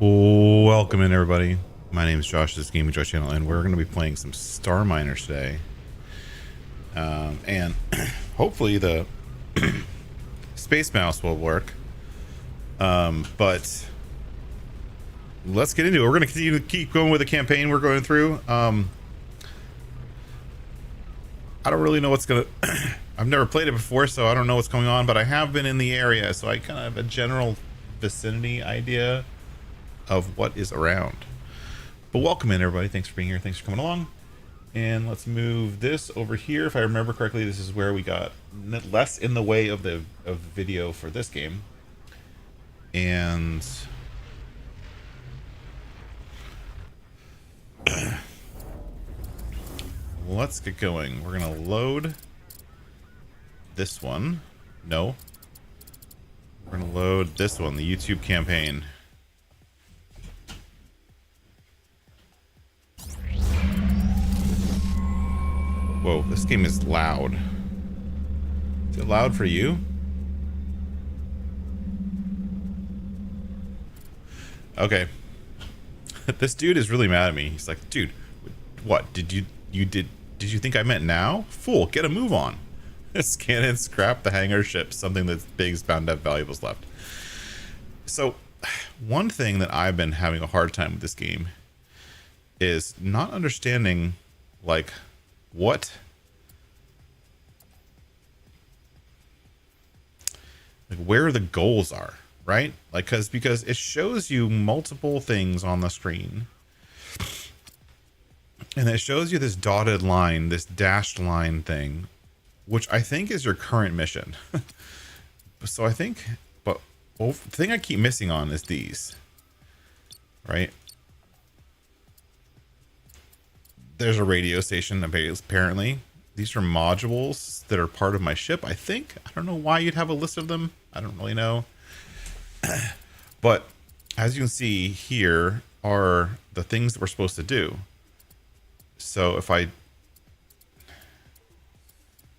Welcome in, everybody. My name is Josh, this is Gaming Josh channel, and we're going to be playing some Star Miners today. And hopefully the Space Mouse will work. But let's get into it. We're going to continue to keep going with the campaign we're going through. I don't really know what's going to... I've never played it before, so I don't know what's going on, but I have been in the area, so I kind of have a general vicinity idea of what is around. But welcome in, everybody. Thanks for being here. Thanks for coming along. And let's move this over here. If I remember correctly, this is where we got less in the way of the video for this game. And let's get going. We're gonna load this one. No, we're gonna load this one, the YouTube campaign. Whoa, this game is loud. Is it loud for you? Okay. This dude is really mad at me. He's like, dude, what? Did you think I meant now? Fool, get a move on. Scan and scrap the hangar ship, something that's big is bound to have valuables left. So, one thing that I've been having a hard time with this game is not understanding, like, what, like, where the goals are, right? Like, because it shows you multiple things on the screen, and it shows you this dotted line, this dashed line thing, which I think is your current mission. So I think, but the thing I keep missing on is these, right? There's a radio station, apparently. These are modules that are part of my ship, I think. I don't know why you'd have a list of them. I don't really know. But as you can see, here are the things that we're supposed to do. So if I...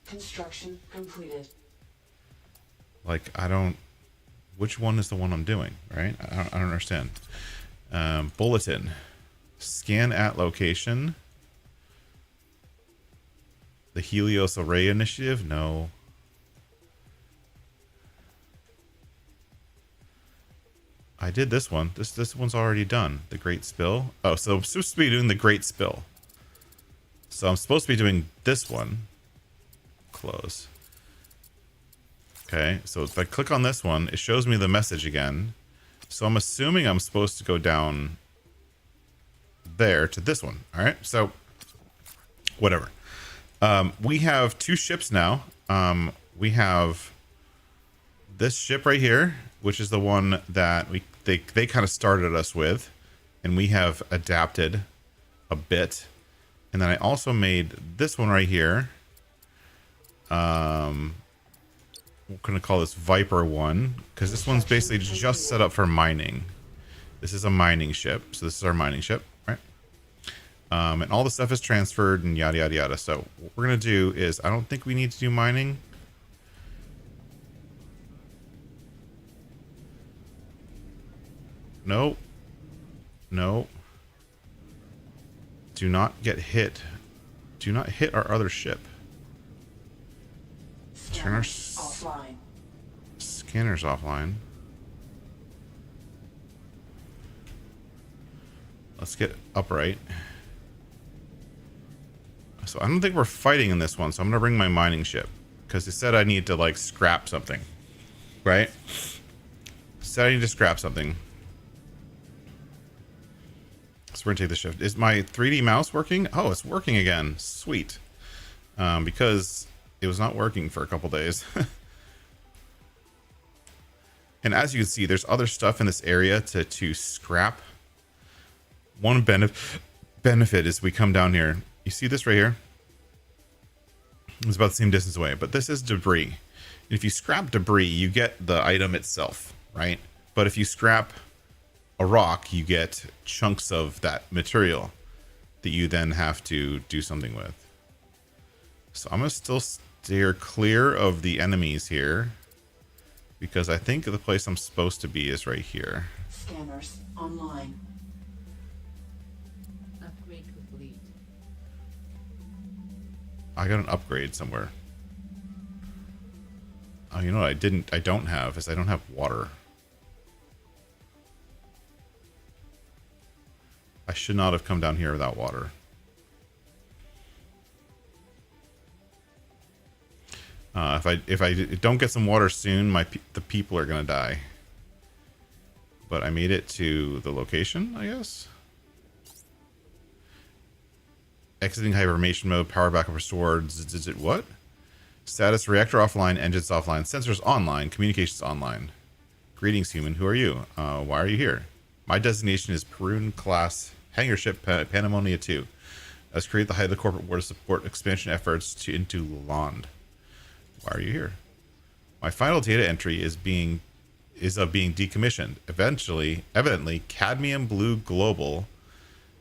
Construction completed. Like, I don't... Which one is the one I'm doing, right? I don't understand. Bulletin. Scan at location. The Helios Array Initiative? No. I did this one. This one's already done. The Great Spill. Oh, so I'm supposed to be doing the Great Spill. So I'm supposed to be doing this one. Close. Okay, so if I click on this one, it shows me the message again. So I'm assuming I'm supposed to go down there to this one. All right, so whatever. We have two ships now. We have this ship right here, which is the one that they kind of started us with, and we have adapted a bit. And then I also made this one right here. We're gonna call this Viper 1, because this one's basically just set up for mining. This is a mining ship, so this is our mining ship, right? And all the stuff is transferred and yada yada yada. So what we're gonna do is, I don't think we need to do mining. No. No. Do not get hit. Do not hit our other ship. Turn our offline. Scanners offline. Let's get upright. So I don't think we're fighting in this one, so I'm gonna bring my mining ship, because it said I need to, like, scrap something, right? Said I need to scrap something. So we're gonna take the shift. Is my 3D mouse working? Oh, it's working again. Sweet. Because it was not working for a couple days. And as you can see, there's other stuff in this area to scrap. One benefit is we come down here. You see this right here? It's about the same distance away, but this is debris. And if you scrap debris, you get the item itself, right? But if you scrap a rock, you get chunks of that material that you then have to do something with. So I'm gonna still steer clear of the enemies here. because I think the place I'm supposed to be is right here. Scanners online. Upgrade complete. I got an upgrade somewhere. Oh, you know what I don't have is I don't have water. I should not have come down here without water. If I don't get some water soon, the people are gonna die. But I made it to the location, I guess. Exiting hibernation mode, power backup restored. What? Status: reactor offline, engines offline, sensors online, communications online. Greetings, human. Who are you? Why are you here? My designation is Perun class hangar ship Panamonia 2. Let's create the height of the corporate war to support expansion efforts into Land. Why are you here? My final data entry is being decommissioned. Evidently, Cadmium Blue Global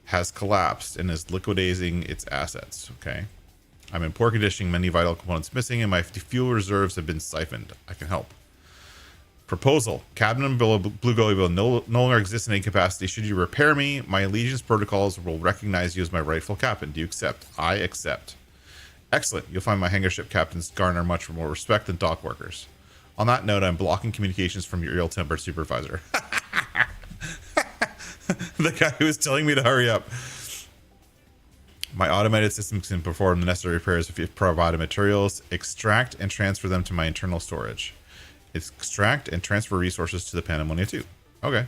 has collapsed and is liquidating its assets. Okay. I'm in poor condition, many vital components missing, and my fuel reserves have been siphoned. I can help. Proposal. Cadmium Blue Global no longer exists in any capacity. Should you repair me, my allegiance protocols will recognize you as my rightful captain. Do you accept? I accept. Excellent. You'll find my hangar ship captains garner much more respect than dock workers. On that note, I'm blocking communications from your ill-tempered supervisor. The guy who was telling me to hurry up. My automated systems can perform the necessary repairs if you provide materials, extract and transfer them to my internal storage. Extract and transfer resources to the Panamonia 2. Okay.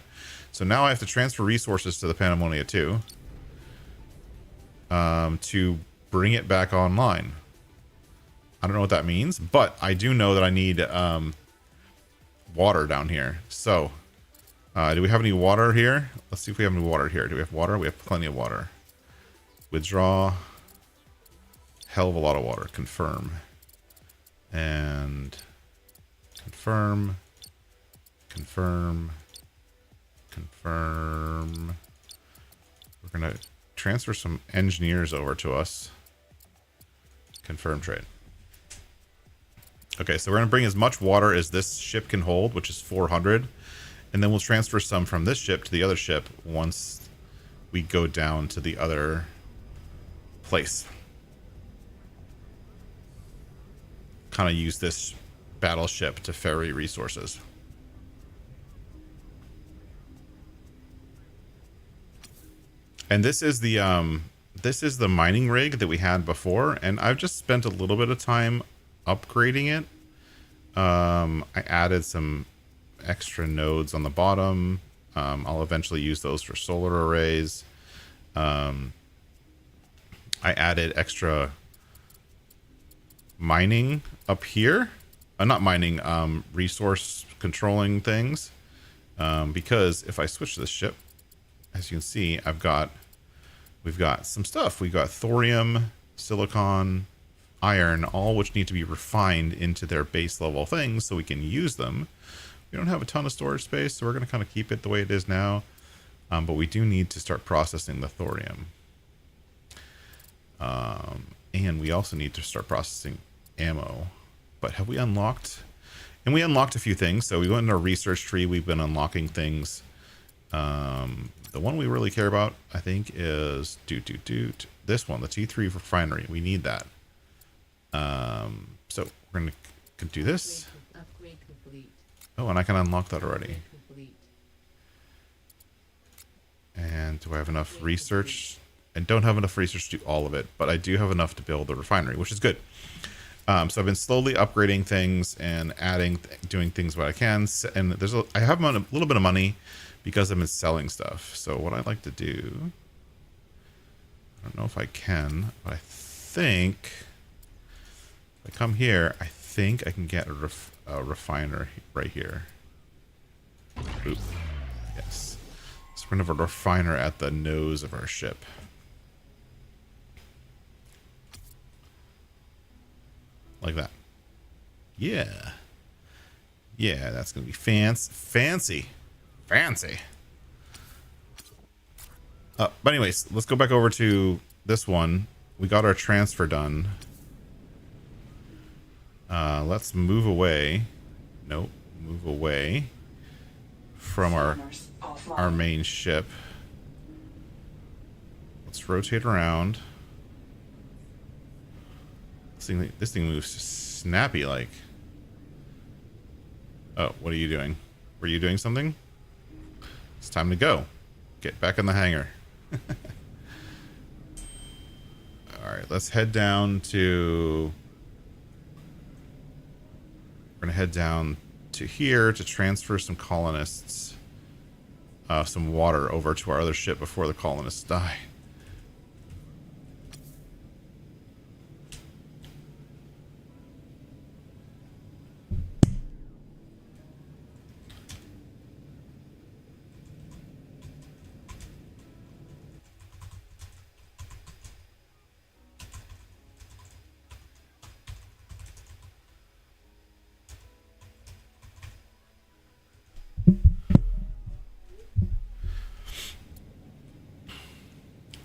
So now I have to transfer resources to the Panamonia 2 to bring it back online. I don't know what that means, but I do know that I need water down here. So, do we have any water here? Let's see if we have any water here. Do we have water? We have plenty of water. Withdraw. Hell of a lot of water. Confirm. And confirm. Confirm. Confirm. We're going to transfer some engineers over to us. Confirm trade. Okay, so we're going to bring as much water as this ship can hold, which is 400. And then we'll transfer some from this ship to the other ship once we go down to the other place. Kind of use this battleship to ferry resources. And this is the mining rig that we had before, and I've just spent a little bit of time upgrading it. I added some extra nodes on the bottom. I'll eventually use those for solar arrays. I added extra mining up here. Not mining, resource controlling things. Because if I switch to this ship, as you can see, we've got some stuff. We've got thorium, silicon, iron, all which need to be refined into their base level things so we can use them. We don't have a ton of storage space, so we're going to kind of keep it the way it is now. But we do need to start processing the thorium. And we also need to start processing ammo. But have we unlocked? And we unlocked a few things. So we went in our research tree. We've been unlocking things. The one we really care about, I think, is this one, the T3 refinery. We need that. So we're going to do this. Upgrade complete. Oh, and I can unlock that already. Upgrade complete. And do I have enough research? I don't have enough research to do all of it, but I do have enough to build the refinery, which is good. So I've been slowly upgrading things and doing things what I can. And I have a little bit of money because I've been selling stuff. So what I'd like to do, I don't know if I can, but I think if I come here, I think I can get a refiner right here. Oop. Yes. So we're going to have a refiner at the nose of our ship. Like that. Yeah. Yeah, that's going to be fancy. But anyways, let's go back over to this one. We got our transfer done. Let's move away. Nope. move away from our Scanners offline. main ship. Let's rotate around. This thing moves snappy like. Oh, what are you doing? Were you doing something? It's time to go. Get back in the hangar. Alright, let's head down to... We're going to head down to here to transfer some colonists, some water over to our other ship before the colonists die.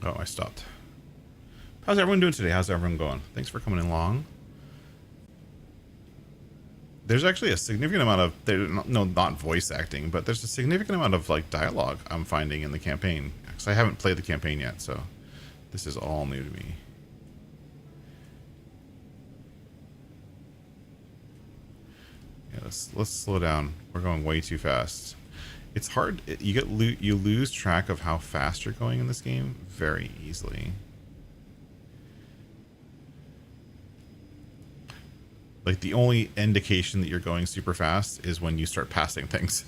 Oh, I stopped. How's everyone doing today? How's everyone going? Thanks for coming along. There's actually a significant amount of... No, not voice acting, but there's a significant amount of, like, dialogue I'm finding in the campaign. Because I haven't played the campaign yet, so this is all new to me. Yeah, let's slow down. We're going way too fast. It's hard. You lose track of how fast you're going in this game very easily. Like, the only indication that you're going super fast is when you start passing things.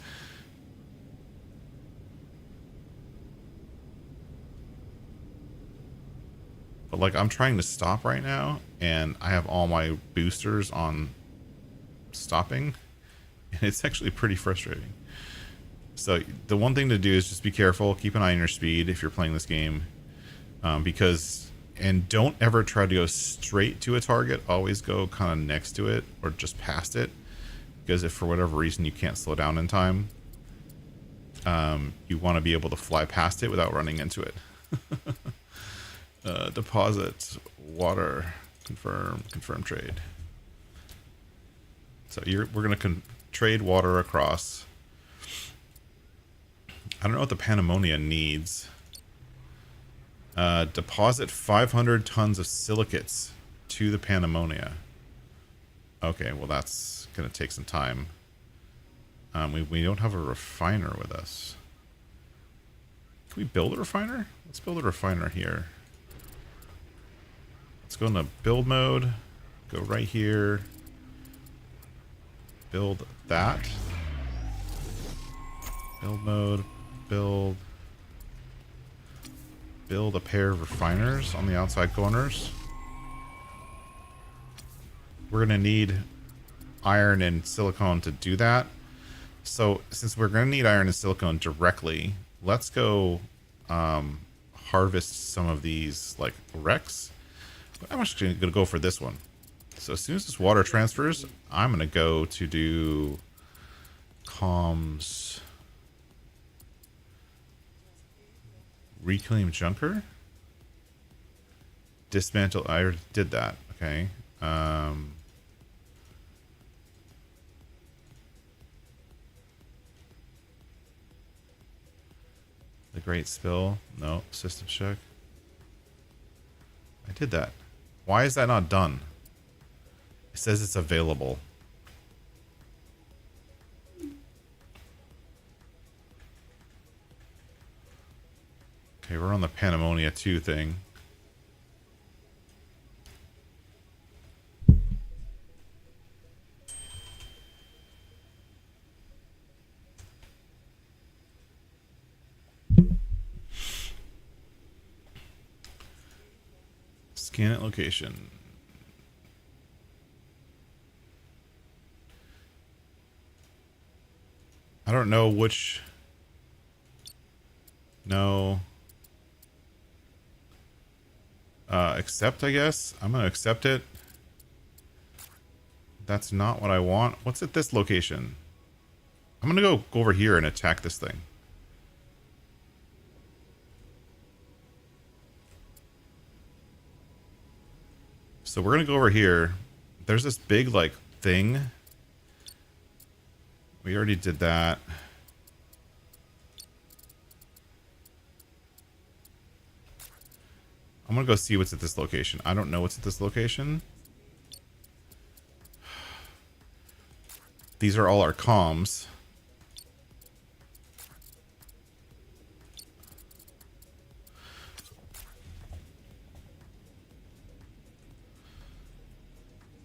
But, like, I'm trying to stop right now, and I have all my boosters on stopping, and it's actually pretty frustrating. So the one thing to do is just be careful, keep an eye on your speed if you're playing this game, and don't ever try to go straight to a target. Always go kind of next to it or just past it, because if for whatever reason you can't slow down in time, you want to be able to fly past it without running into it. Deposit water, confirm trade. So we're going to trade water across. I don't know what the Panammonia needs. Deposit 500 tons of silicates to the Panammonia. Okay, well that's going to take some time. We don't have a refiner with us. Can we build a refiner? Let's build a refiner here. Let's go into build mode. Go right here. Build that. Build mode. Build a pair of refiners on the outside corners. We're going to need iron and silicone to do that. So since we're going to need iron and silicone directly, let's go harvest some of these like wrecks. But I'm actually going to go for this one. So as soon as this water transfers, I'm going to go to do comms. Reclaim junker. Dismantle. I already did that. Okay. The great spill. No. System check. I did that. Why is that not done? It says it's available. Okay, we're on the Panammonia 2 thing. Scan it location. I don't know which... No... accept, I guess. I'm gonna accept it. That's not what I want. What's at this location? I'm gonna go over here and attack this thing. So we're gonna go over here. There's this big, like, thing. We already did that. I'm gonna go see what's at this location. I don't know what's at this location. These are all our comms.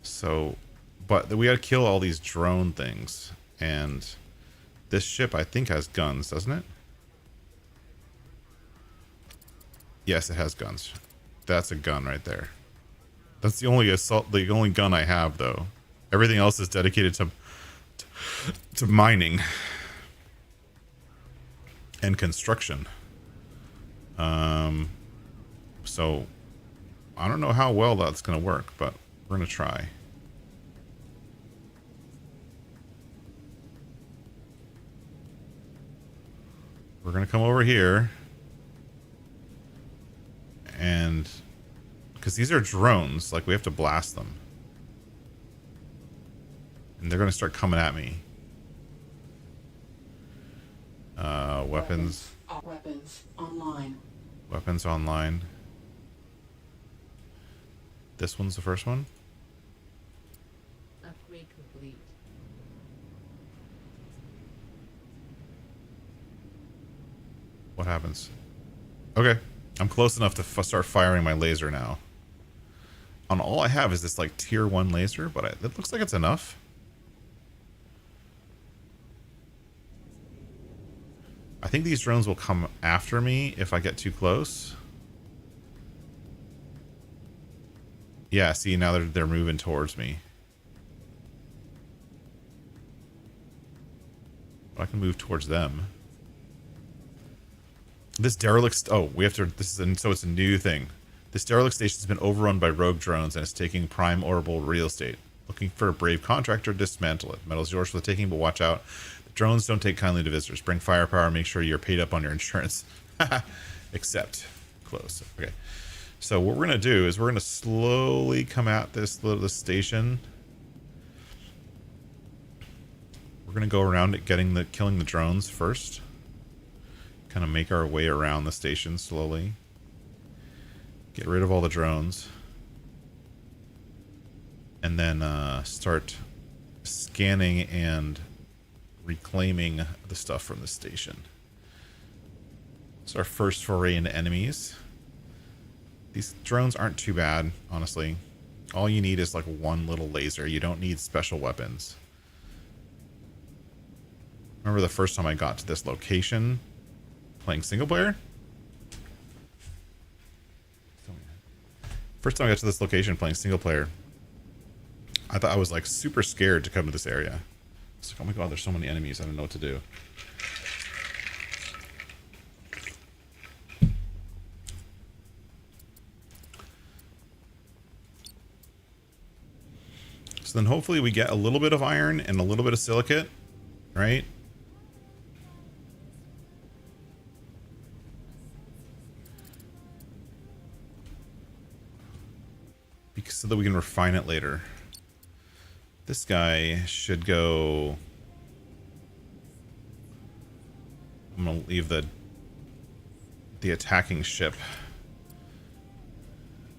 So, but we gotta kill all these drone things. And this ship, I think, has guns, doesn't it? Yes, it has guns. That's a gun right there. That's the only the only gun I have, though. Everything else is dedicated to mining and construction. So I don't know how well that's gonna work, but we're gonna try. We're gonna come over here, and because these are drones, like we have to blast them, and they're gonna start coming at me. Weapons. Weapons online. Weapons online. This one's the first one. Upgrade complete. What happens? Okay, I'm close enough to start firing my laser now. On all I have is this like tier 1 laser, but it looks like it's enough. I think these drones will come after me if I get too close. Yeah, see, now they're moving towards me. I can move towards them. This derelict... Oh, we have to... so it's a new thing. This derelict station has been overrun by rogue drones and is taking prime orbital real estate. Looking for a brave contractor, dismantle it. Metal's yours for the taking, but watch out. The drones don't take kindly to visitors. Bring firepower and make sure you're paid up on your insurance. Except. Close. Okay. So what we're going to do is we're going to slowly come at this station. We're going to go around it, killing the drones first. Kind of make our way around the station slowly. Get rid of all the drones. And then start scanning and reclaiming the stuff from the station. It's our first foray into enemies. These drones aren't too bad, honestly. All you need is like one little laser. You don't need special weapons. Remember the first time I got to this location playing single player? First time I got to this location playing single player, I thought I was like super scared to come to this area. It's like, oh my god, there's so many enemies, I don't know what to do. So then hopefully we get a little bit of iron and a little bit of silicate, right? So that we can refine it later. This guy should go... I'm gonna leave the attacking ship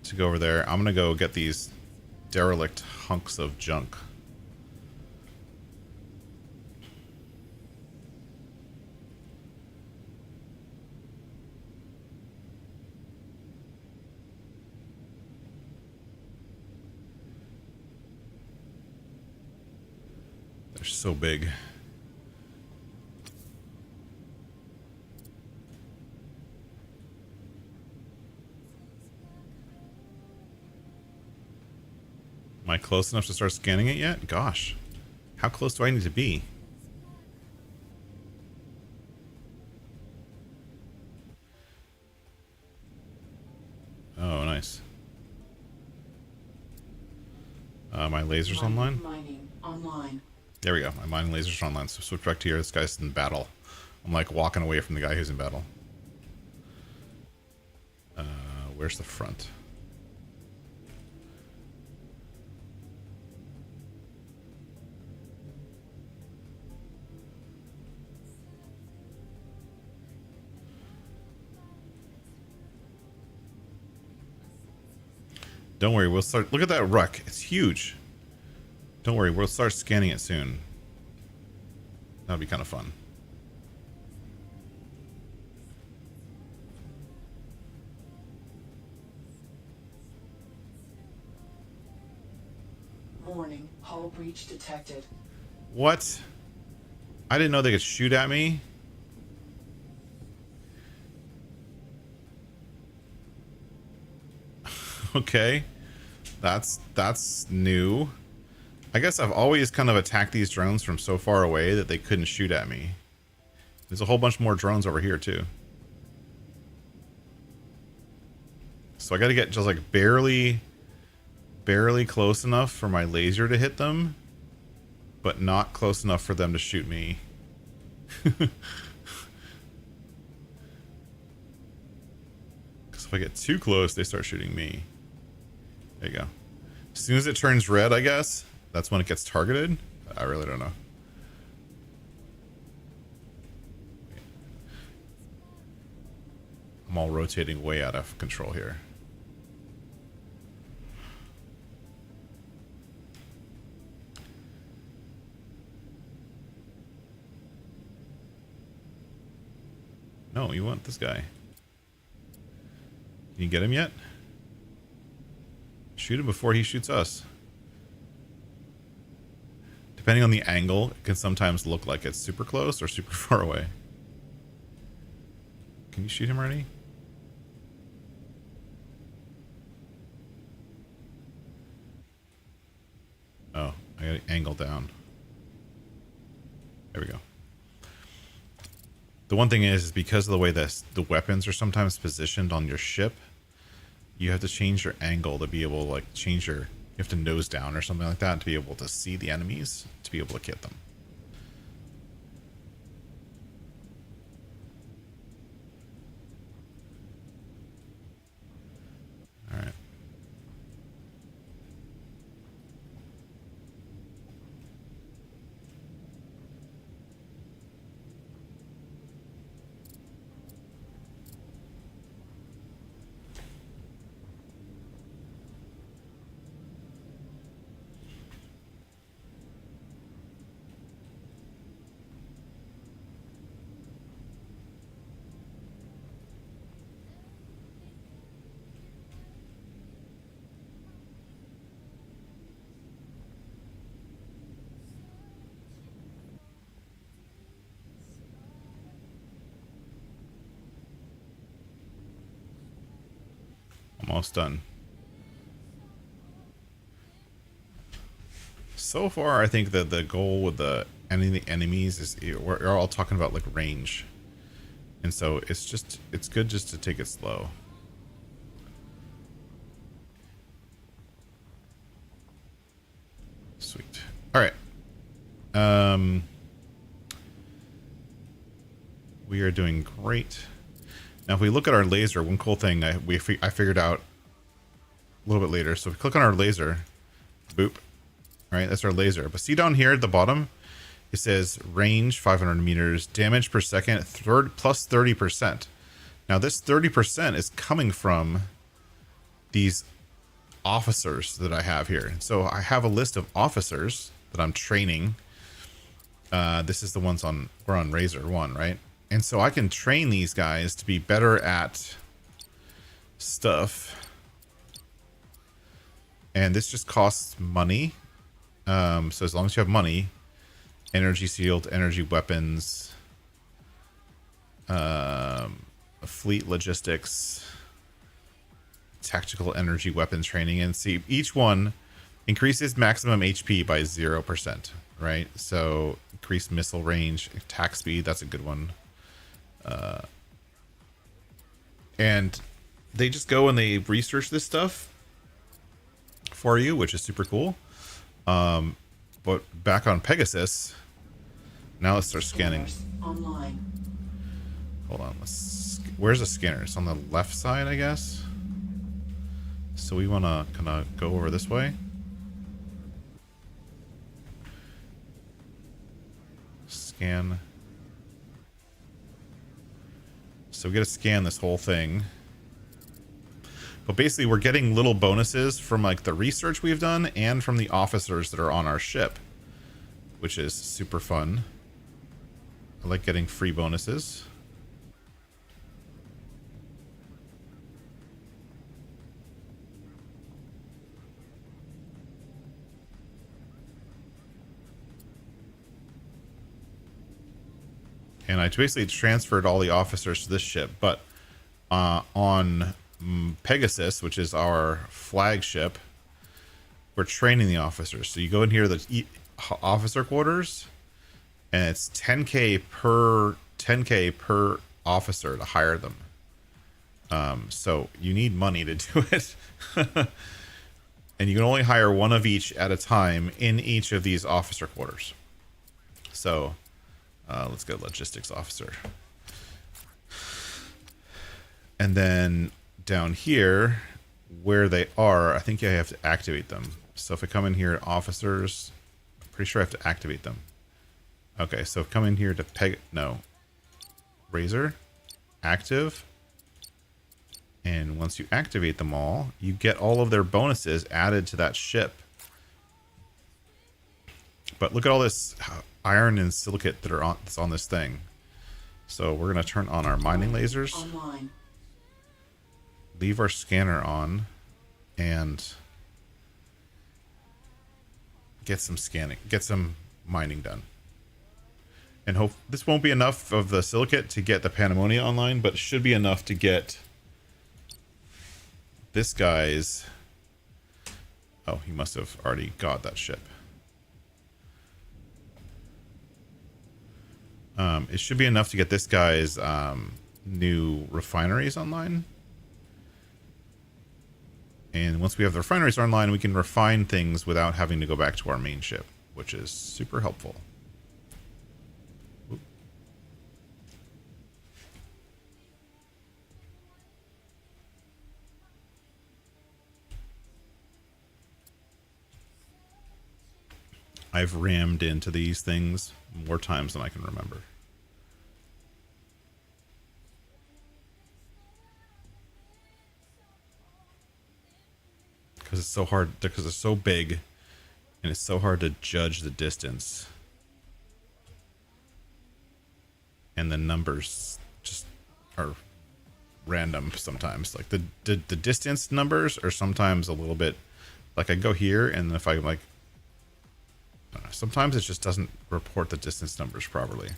to go over there. I'm gonna go get these derelict hunks of junk. They're so big. Am I close enough to start scanning it yet? Gosh. How close do I need to be? Oh, nice. My laser's online? Mining online. There we go. My mining lasers are online. So switch back to here. This guy's in battle. I'm like walking away from the guy who's in battle. Where's the front? Don't worry, we'll start. Look at that ruck. It's huge. Don't worry, we'll start scanning it soon. That'll be kind of fun. Warning, hull breach detected. What? I didn't know they could shoot at me. Okay. That's new. I guess I've always kind of attacked these drones from so far away that they couldn't shoot at me. There's a whole bunch more drones over here too. So I got to get just like barely close enough for my laser to hit them, but not close enough for them to shoot me. Because if I get too close, they start shooting me. There you go. As soon as it turns red, I guess, that's when it gets targeted. I really don't know. I'm all rotating way out of control here. No, you want this guy. Can you get him yet? Shoot him before he shoots us. Depending on the angle, it can sometimes look like it's super close or super far away. Can you shoot him already? Oh, I got to angle down. There we go. The one thing is because of the way the weapons are sometimes positioned on your ship, you have to change your angle to be able to like change your, you have to nose down or something like that to be able to see the enemies, to be able to hit them. All right. Almost done. So far, I think that the goal with the enemies is we're all talking about like range, and so it's good just to take it slow. Sweet. All right. We are doing great. Now, if we look at our laser, one cool thing I figured out a little bit later. So if we click on our laser, boop, right? That's our laser. But see down here at the bottom, it says range 500 meters, damage per second, plus 30%. Now this 30% is coming from these officers that I have here. So I have a list of officers that I'm training. This is the ones we're on Razor 1, right? And so I can train these guys to be better at stuff. And this just costs money. So as long as you have money, energy shield, energy weapons, fleet logistics, tactical energy weapons training, and see each one increases maximum HP by 0%, right? So increased missile range, attack speed, that's a good one. And they just go and they research this stuff for you, which is super cool. But back on Pegasus, now let's start scanning. Online. Hold on, where's the scanner? It's on the left side, I guess. So we want to kind of go over this way. Scan. So we got to scan this whole thing. But basically, we're getting little bonuses from like the research we've done and from the officers that are on our ship, which is super fun. I like getting free bonuses. And I basically transferred all the officers to this ship, but on Pegasus, which is our flagship, we're training the officers. So you go in here, the officer quarters, and it's 10K per officer to hire them. So you need money to do it. And you can only hire one of each at a time in each of these officer quarters. So let's go logistics officer. And then down here, where they are, I think I have to activate them. So if I come in here, officers, I'm pretty sure I have to activate them. Okay, so come in here to Razor, active. And once you activate them all, you get all of their bonuses added to that ship. But look at all this iron and silicate that's on this thing. So we're going to turn on our mining lasers. Online. Leave our scanner on. And get some scanning. Get some mining done. And hope this won't be enough of the silicate to get the Pandemonia online, but it should be enough to get this guy's... Oh, he must have already got that ship. It should be enough to get this guy's new refineries online. And once we have the refineries online, we can refine things without having to go back to our main ship, which is super helpful. Oop. I've rammed into these things more times than I can remember. Because it's so hard, because it's so big, and it's so hard to judge the distance. And the numbers just are random sometimes. Like the distance numbers are sometimes a little bit, like I go here, and if I like, I don't know, sometimes it just doesn't report the distance numbers properly.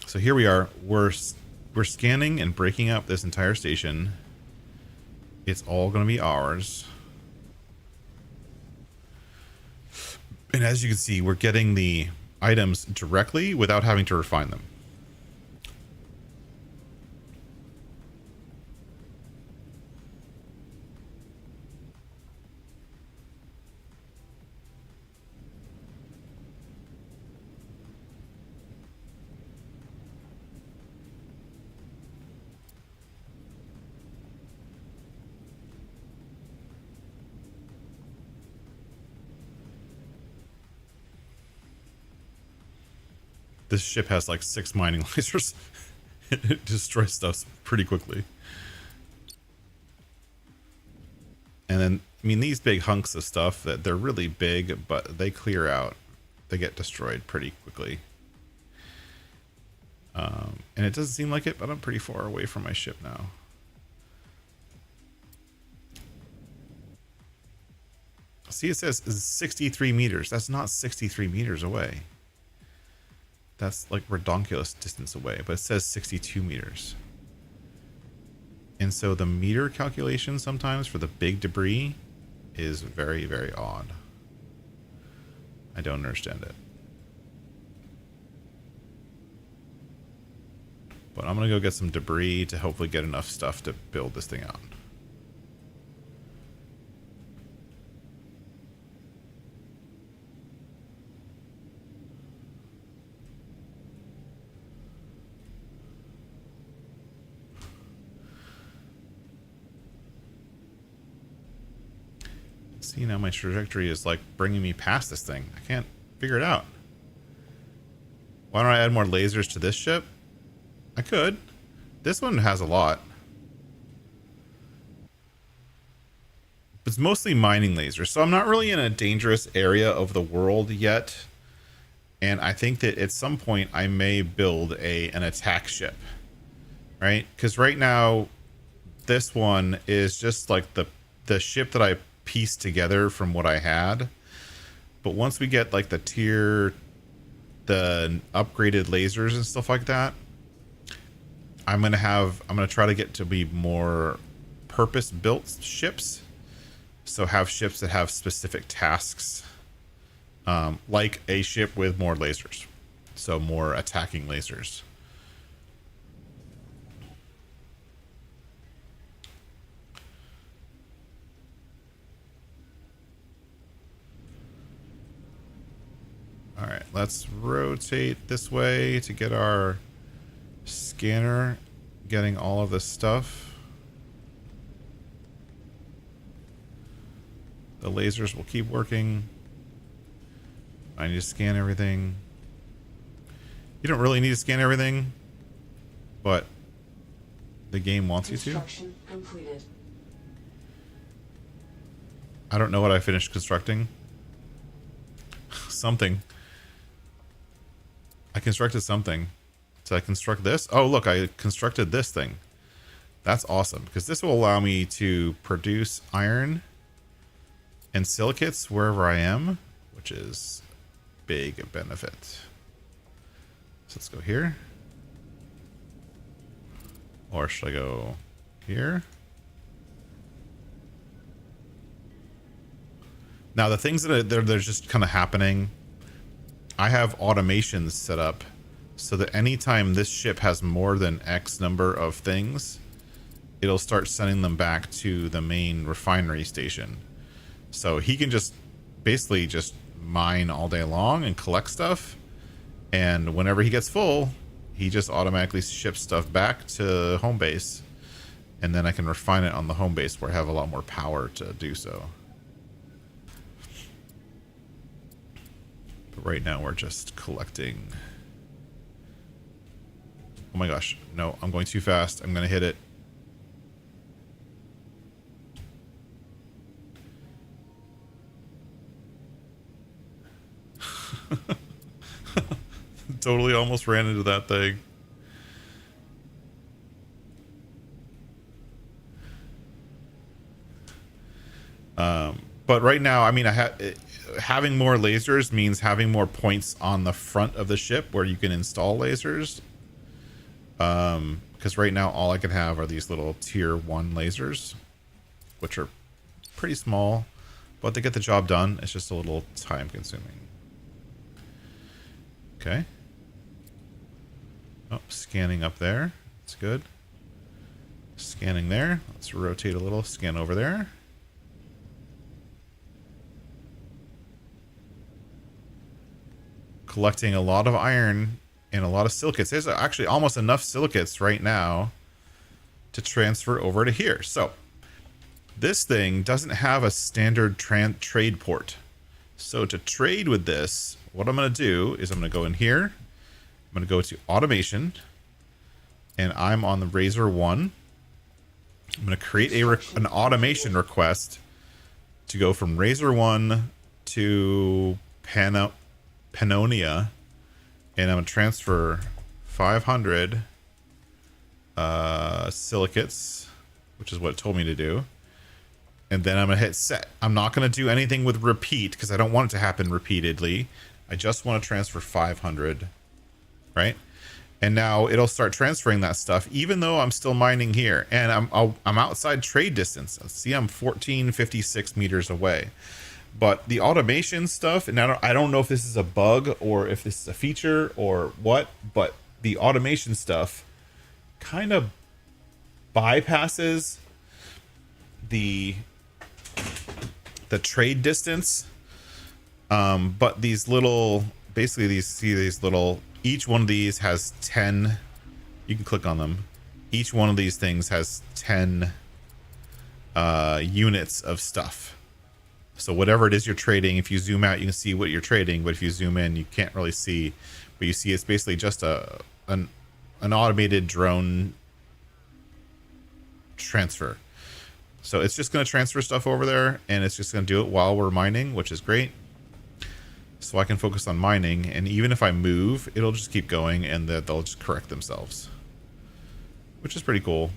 So here we are. We're scanning and breaking up this entire station. It's all going to be ours. And as you can see, we're getting the items directly without having to refine them. This ship has like 6 mining lasers. It destroys stuff pretty quickly. And then, I mean, these big hunks of stuff, that they're really big, but they clear out. They get destroyed pretty quickly. And it doesn't seem like it, but I'm pretty far away from my ship now. See, it says 63 meters. That's not 63 meters away. That's like redonkulous distance away, but it says 62 meters. And so the meter calculation sometimes for the big debris is very, very odd. I don't understand it. But I'm going to go get some debris to hopefully get enough stuff to build this thing out. See, now my trajectory is like bringing me past this thing. I can't figure it out. Why don't I add more lasers to this ship? I could. This one has a lot. mostly mining lasers. So I'm not really in a dangerous area of the world yet. And I think that at some point I may build an attack ship, right? Because right now this one is just like the ship that I pieced together from what I had. But once we get like the upgraded lasers and stuff like that, I'm gonna try to get to be more purpose built ships. So have ships that have specific tasks. Like a ship with more lasers, so more attacking lasers. All right, let's rotate this way to get our scanner getting all of this stuff. The lasers will keep working. I need to scan everything. You don't really need to scan everything, but the game wants you to. Construction completed. I don't know what I finished constructing. Something. I constructed something. Did I construct this? Oh, look, I constructed this thing. That's awesome, because this will allow me to produce iron and silicates wherever I am, which is big benefit. So let's go here. Or should I go here? Now the things that they're just kind of happening, I have automations set up so that anytime this ship has more than X number of things, it'll start sending them back to the main refinery station. So he can just basically just mine all day long and collect stuff, and whenever he gets full, he just automatically ships stuff back to home base, and then I can refine it on the home base where I have a lot more power to do so. But right now we're just collecting. Oh my gosh, no, I'm going too fast. I'm gonna hit it. Totally almost ran into that thing. But right now, I mean, having more lasers means having more points on the front of the ship where you can install lasers. Because right now all I can have are these little tier 1 lasers, which are pretty small, but they get the job done. It's just a little time consuming. Okay. Oh, scanning up there. That's good. Scanning there. Let's rotate a little. Scan over there. Collecting a lot of iron and a lot of silicates. There's actually almost enough silicates right now to transfer over to here. So this thing doesn't have a standard trade port. So to trade with this, what I'm going to do is I'm going to go in here. I'm going to go to automation, and I'm on the Razor 1. I'm going to create an automation request to go from Razor 1 to Pannonia, and I'm going to transfer 500 silicates, which is what it told me to do. And then I'm going to hit set. I'm not going to do anything with repeat because I don't want it to happen repeatedly. I just want to transfer 500, right? And now it'll start transferring that stuff, even though I'm still mining here. And I'm outside trade distance. See, I'm 1456 meters away. But the automation stuff, and I don't know if this is a bug or if this is a feature or what, but the automation stuff kind of bypasses the trade distance. But these little, basically these little, each one of these has 10, you can click on them. Each one of these things has 10 units of stuff. So whatever it is you're trading, if you zoom out, you can see what you're trading. But if you zoom in, you can't really see. But you see it's basically just an automated drone transfer. So it's just going to transfer stuff over there, and it's just going to do it while we're mining, which is great. So I can focus on mining, and even if I move, it'll just keep going, and they'll just correct themselves, which is pretty cool.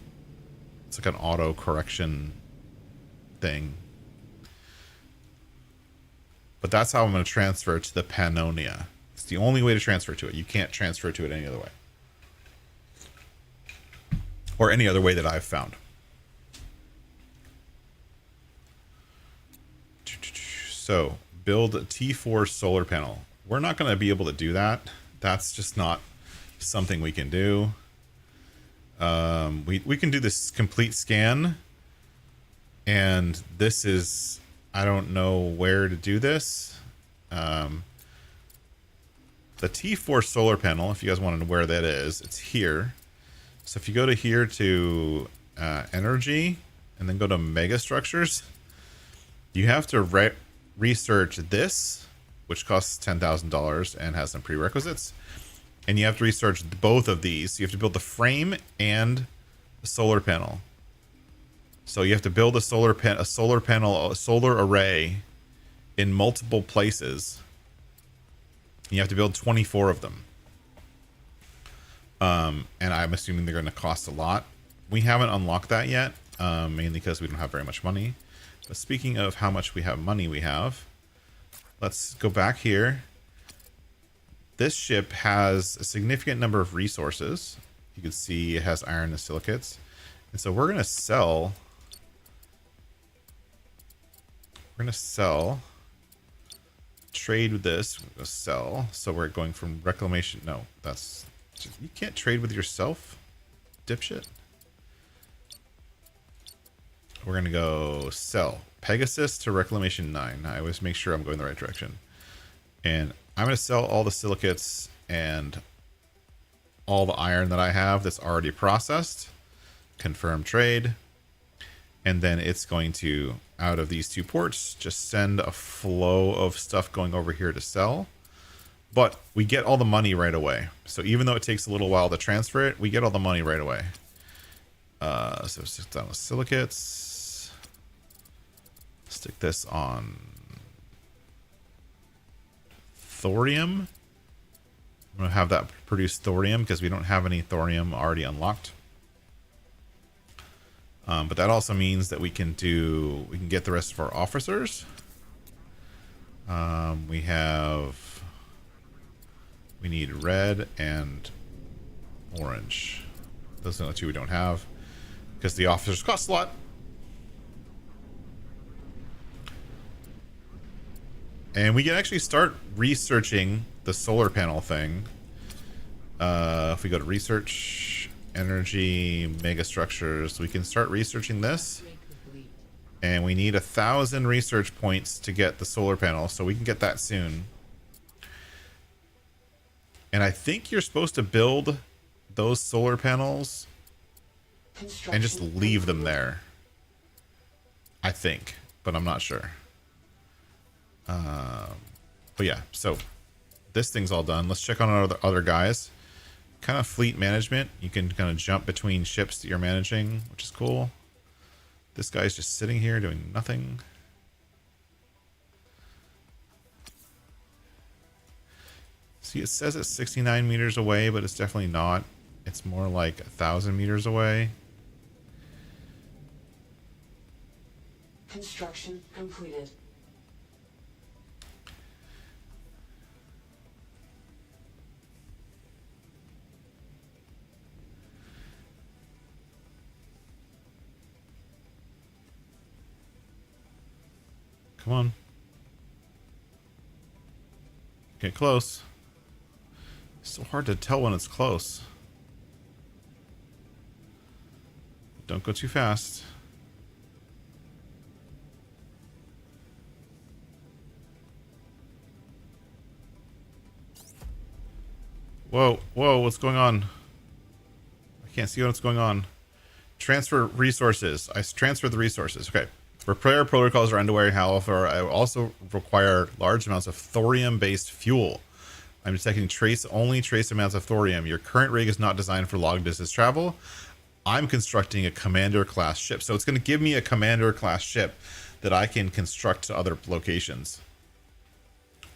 It's like an auto correction thing. But that's how I'm going to transfer to the Pannonia. It's the only way to transfer to it. You can't transfer to it any other way. Or any other way that I've found. So, build a T4 solar panel. We're not going to be able to do that. That's just not something we can do. We can do this complete scan. And this is... I don't know where to do this. The T4 solar panel, if you guys want to know where that is, it's here. So if you go to here to energy and then go to mega structures, you have to research this, which costs $10,000 and has some prerequisites. And you have to research both of these. So you have to build the frame and the solar panel. So you have to build a solar array in multiple places. You have to build 24 of them. And I'm assuming they're going to cost a lot. We haven't unlocked that yet, mainly because we don't have very much money. But speaking of how much money we have, let's go back here. This ship has a significant number of resources. You can see it has iron and silicates. And so we're going to sell... trade with this. We're going to sell. So we're going from reclamation. No, that's... You can't trade with yourself, dipshit. We're going to go sell. Pegasus to reclamation 9. I always make sure I'm going the right direction. And I'm going to sell all the silicates and all the iron that I have that's already processed. Confirm trade. And then it's going to, out of these two ports, just send a flow of stuff going over here to sell. But we get all the money right away. So even though it takes a little while to transfer it, we get all the money right away. So stick down with silicates. Stick this on thorium. I'm going to have that produce thorium because we don't have any thorium already unlocked. But that also means that we can get the rest of our officers. We need red and orange. Those are the two we don't have because the officers cost a lot. And we can actually start researching the solar panel thing. If we go to research, energy, mega structures, we can start researching this. And we need 1,000 research points to get the solar panel, so we can get that soon. And I think you're supposed to build those solar panels and just leave them there. I think, but I'm not sure. But yeah, so this thing's all done. Let's check on other guys. Kind of fleet management. You can kind of jump between ships that you're managing, which is cool. This guy's just sitting here doing nothing. See, it says it's 69 meters away, but it's definitely not. It's more like 1,000 meters away. Construction completed. Come on. Get close. It's so hard to tell when it's close. Don't go too fast. Whoa, whoa, what's going on? I can't see what's going on. Transfer resources. I transferred the resources. Okay. Repair protocols are underway, however, I also require large amounts of thorium-based fuel. I'm detecting only trace amounts of thorium. Your current rig is not designed for long distance travel. I'm constructing a commander class ship. So it's going to give me a commander class ship that I can construct to other locations.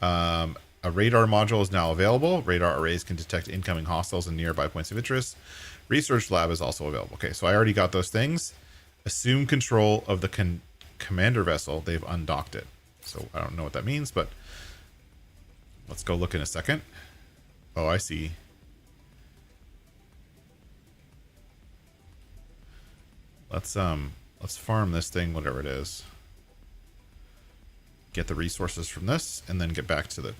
A radar module is now available. Radar arrays can detect incoming hostiles and nearby points of interest. Research lab is also available. Okay, so I already got those things. Assume control of the commander vessel. They've undocked it. So I don't know what that means, but let's go look in a second. Oh, I see. Let's farm this thing, whatever it is. Get the resources from this, and then get back to the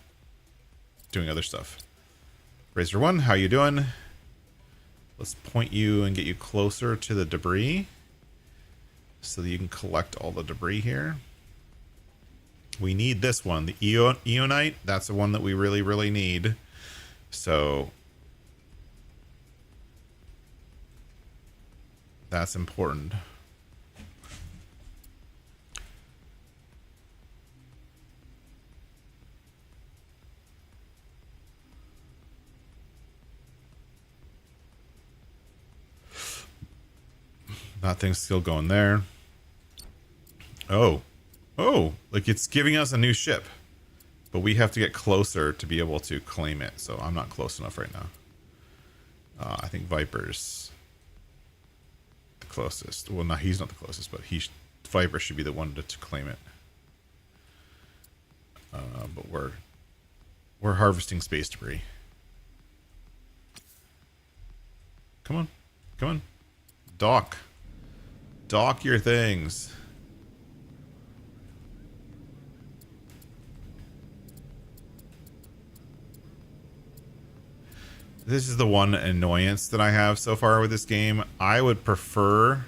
doing other stuff. Razor 1, how you doing? Let's point you and get you closer to the debris so that you can collect all the debris here. We need this one, the Eonite. That's the one that we really, really need. So that's important. That thing's still going there. Oh, like it's giving us a new ship, but we have to get closer to be able to claim it. So I'm not close enough right now. I think Viper's the closest. Well, no, he's not the closest, but Viper should be the one to claim it. But we're harvesting space debris. Come on, dock your things. This is the one annoyance that I have so far with this game. I would prefer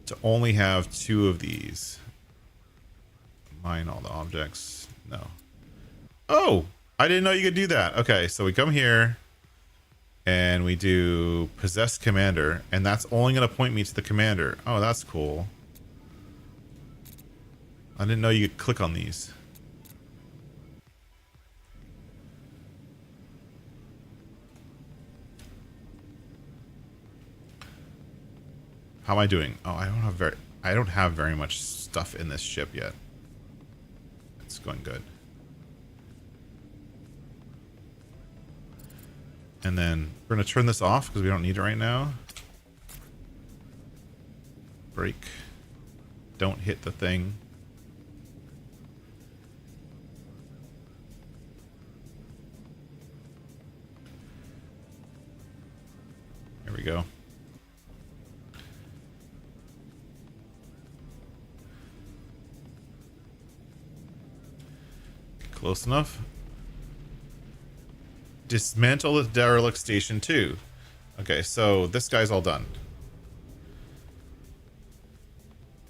to only have 2 of these. Mine all the objects. No. Oh, I didn't know you could do that. Okay, so we come here and we do possess commander, and that's only going to point me to the commander. Oh, that's cool. I didn't know you could click on these. How am I doing? Oh, I don't have very much stuff in this ship yet. It's going good. And then we're going to turn this off because we don't need it right now. Break. Don't hit the thing. There we go. Close enough. Dismantle the derelict station 2. Okay, so this guy's all done.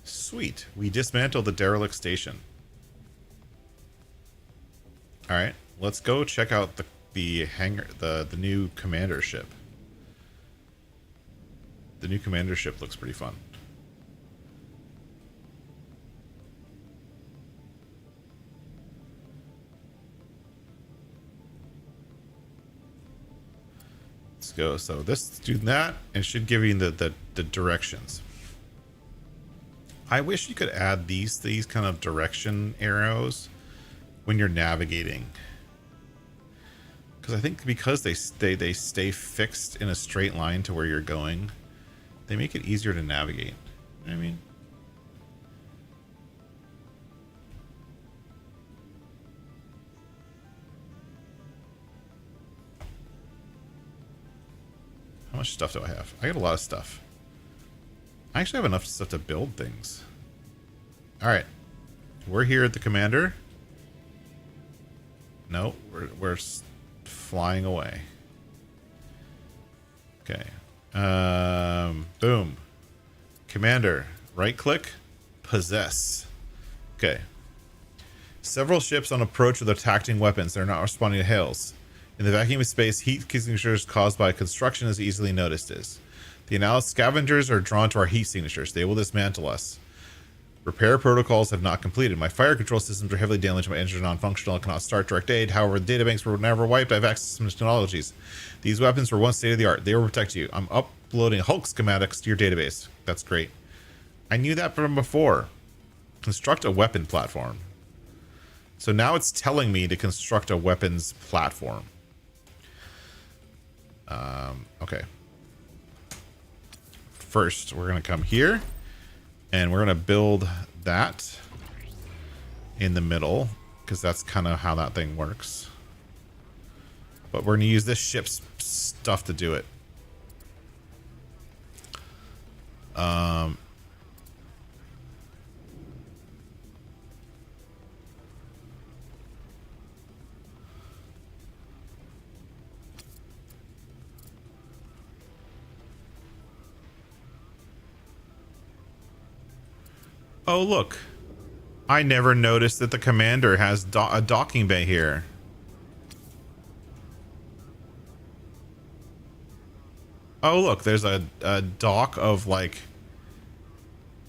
Sweet. We dismantled the derelict station. Alright, let's go check out the hangar, the new commander ship. The new commander ship looks pretty fun. Go. So this do that, and it should give you the directions. I wish you could add these kind of direction arrows when you're navigating, because I think because they stay fixed in a straight line to where you're going, they make it easier to navigate. You know what I mean? How much stuff do I have? I got a lot of stuff. I actually have enough stuff to build things. Alright. We're here at the commander. No, we're flying away. Okay. Boom. Commander. Right click. Possess. Okay. Several ships on approach with attacking weapons. They're not responding to hails. In the vacuum of space, heat signatures caused by construction is easily noticed. The analysis scavengers are drawn to our heat signatures. They will dismantle us. Repair protocols have not completed. My fire control systems are heavily damaged. My engines are non-functional. I cannot start direct aid. However, the databanks were never wiped. I have access to some technologies. These weapons were once state-of-the-art. They will protect you. I'm uploading Hulk schematics to your database. That's great. I knew that from before. Construct a weapon platform. So now it's telling me to construct a weapons platform. Okay. First, we're going to come here. And we're going to build that in the middle, because that's kind of how that thing works. But we're going to use this ship's stuff to do it. Oh, look. I never noticed that the commander has a docking bay here. Oh, look. There's a dock of, like...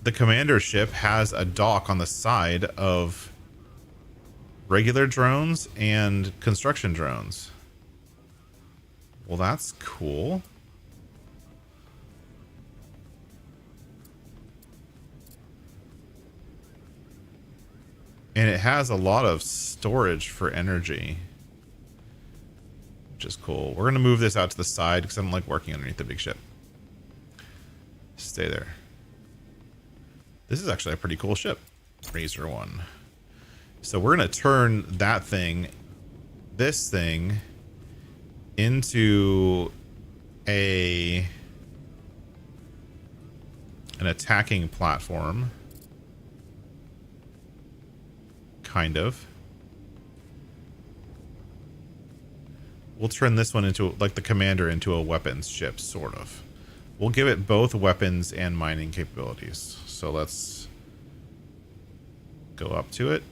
The commander ship has a dock on the side of regular drones and construction drones. Well, that's cool. And it has a lot of storage for energy, which is cool. We're going to move this out to the side because I don't like working underneath the big ship. Stay there. This is actually a pretty cool ship. Razor 1. So we're going to turn that thing, this thing, into an attacking platform. Kind of. We'll turn this one into, like, the commander into a weapons ship, sort of. We'll give it both weapons and mining capabilities. So let's go up to it.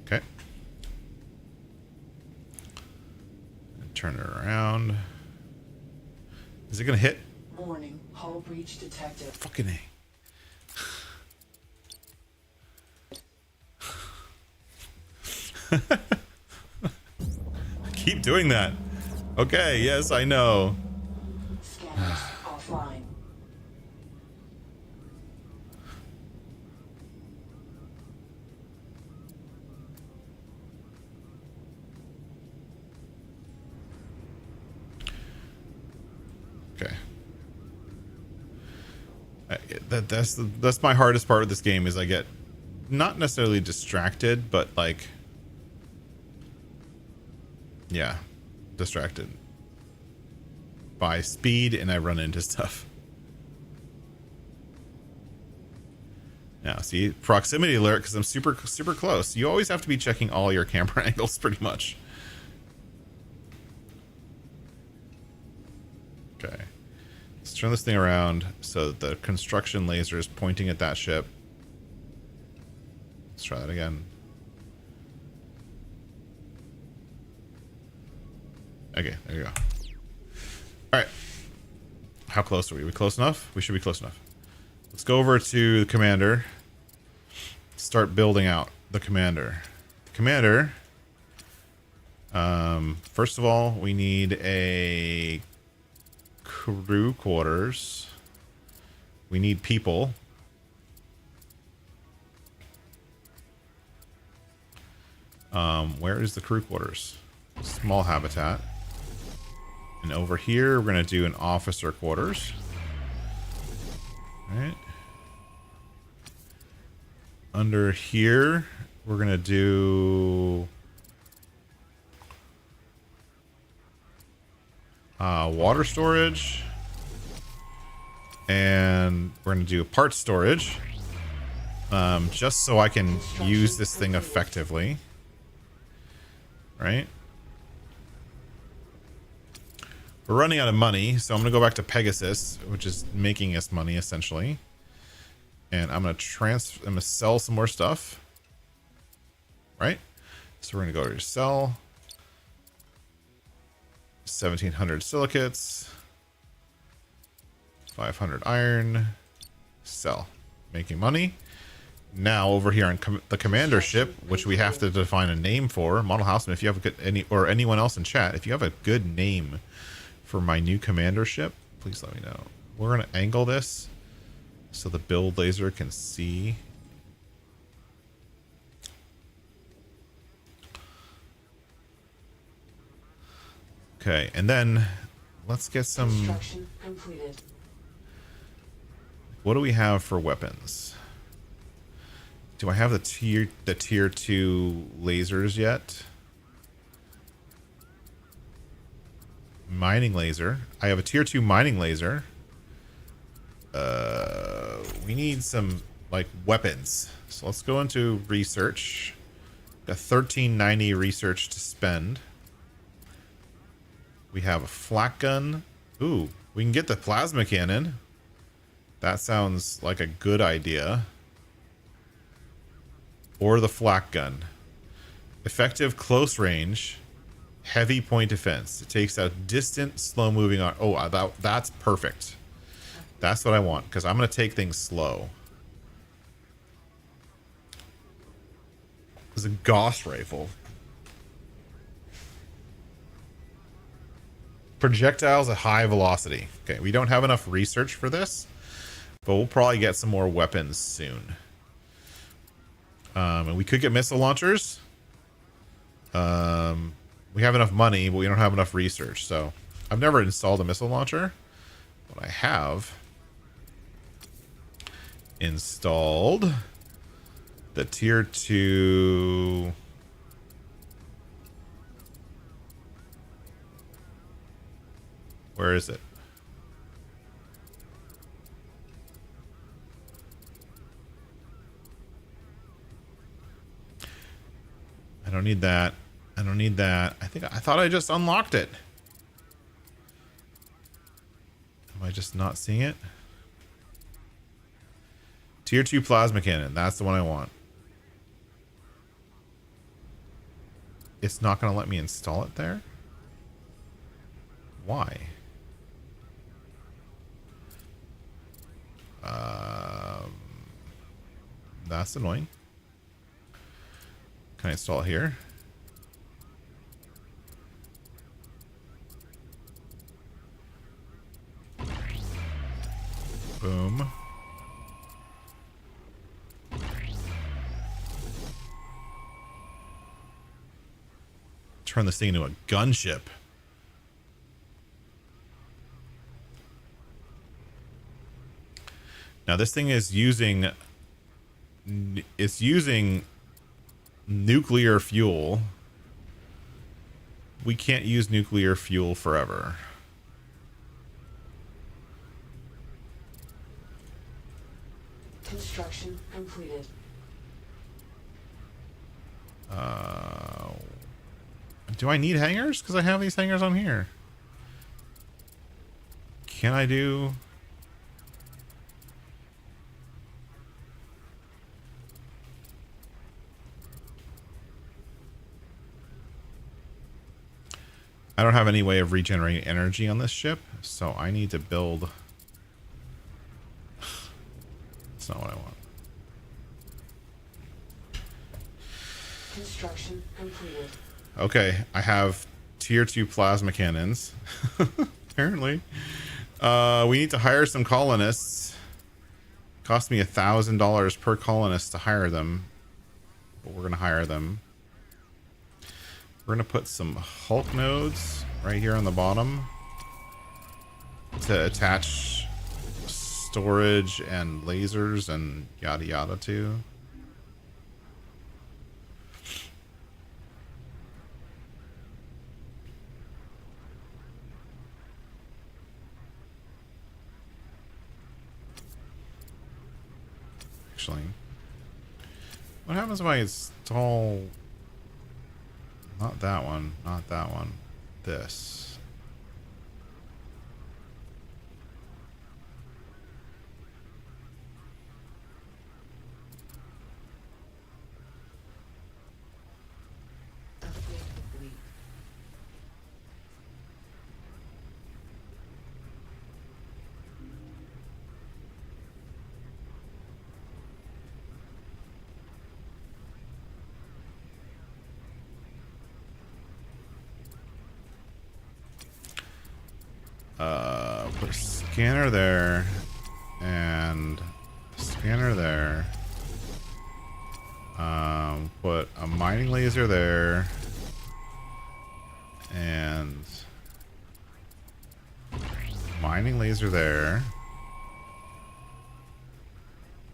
Okay. Turn it around. Is it gonna hit? Warning, hull breach detected. Fucking A. Keep doing that. Okay, yes, I know. Scanners offline. Okay. That's my hardest part of this game is I get not necessarily distracted, but like, yeah, distracted by speed, and I run into stuff. Now, see, proximity alert because I'm super close. You always have to be checking all your camera angles, pretty much. Okay, let's turn this thing around so that the construction laser is pointing at that ship. Let's try that again. Okay, there you go. All right. How close are we? Are we close enough? We should be close enough. Let's go over to the commander. Start building out the commander. Commander. First of all, we need a crew quarters. We need people. Where is the crew quarters? Small habitat. And over here, we're going to do an officer quarters. All right. Under here, we're going to do water storage. And we're going to do part storage. Just so I can use this thing effectively. Right? We're running out of money, so I'm going to go back to Pegasus, which is making us money, essentially. And I'm going to sell some more stuff. Right? So we're going to go to sell. 1,700 silicates. 500 iron. Sell. Making money. Now over here on the commander ship, which we have to define a name for, Model Houseman, if you have a good or anyone else in chat, if you have a good name for my new commander ship, please let me know. We're gonna angle this so the build laser can see. Okay, and then let's get some. Construction completed. What do we have for weapons? Do I have the tier 2 lasers yet? Mining laser. I have a tier 2 mining laser. We need some like weapons. So let's go into research. Got 1390 research to spend. We have a flak gun. Ooh, we can get the plasma cannon. That sounds like a good idea. Or the flak gun. Effective close range. Heavy point defense. It takes out distant, slow moving on. Oh, that's perfect. That's what I want, because I'm going to take things slow. There's a Gauss rifle. Projectiles at high velocity. Okay, we don't have enough research for this, but we'll probably get some more weapons soon. And we could get missile launchers. We have enough money, but we don't have enough research. So I've never installed a missile launcher, but I have installed the tier 2. Where is it? I don't need that. I don't need that. I thought I just unlocked it. Am I just not seeing it? Tier 2 plasma cannon. That's the one I want. It's not going to let me install it there? Why? That's annoying. Can I install it here? Boom. Turn this thing into a gunship. Now this thing is using nuclear fuel. We can't use nuclear fuel forever. Construction completed. Do I need hangars? Because I have these hangars on here. Can I do... I don't have any way of regenerating energy on this ship, so I need to build... That's not what I want. Construction completed. Okay, I have tier 2 plasma cannons. Apparently. We need to hire some colonists. Cost me $1,000 per colonist to hire them. But we're going to hire them. We're going to put some Hulk nodes right here on the bottom to attach storage and lasers and yada yada to. Actually, what happens if I install... Not that one. Not that one. This. Upgrade complete. Put a scanner there and a scanner there. Put a mining laser there and mining laser there.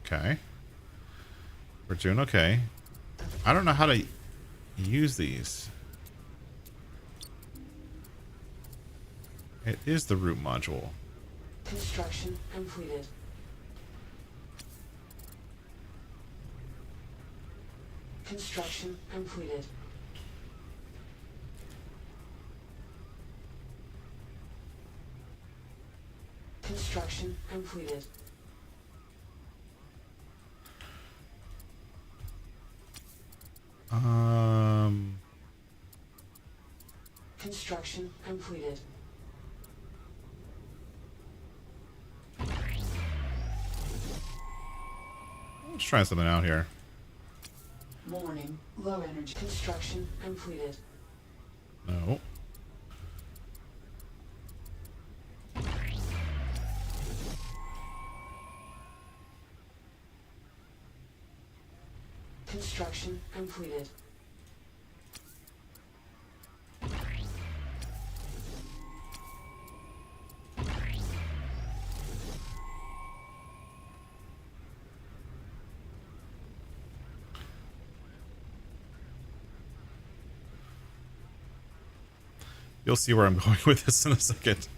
Okay. We're doing okay. I don't know how to use these. It is the root module. Construction completed. Construction completed. Construction completed. Construction completed. Let's try something out here. Warning. Low energy. Construction completed. No. Construction completed. You'll see where I'm going with this in a second.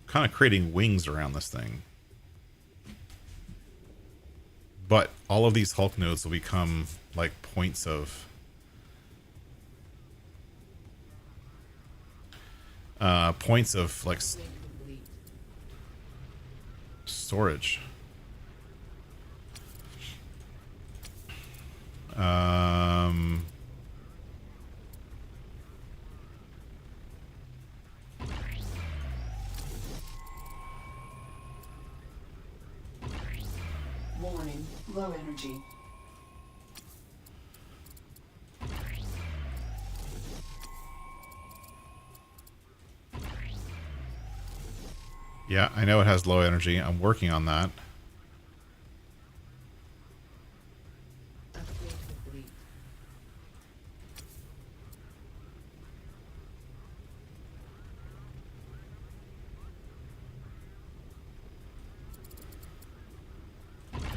Kind of creating wings around this thing. But all of these Hulk nodes will become like points of like Upgrade complete. storage. Um, Warning. Low energy. yeah, I know it has low energy. I'm working on that. Upgrade complete.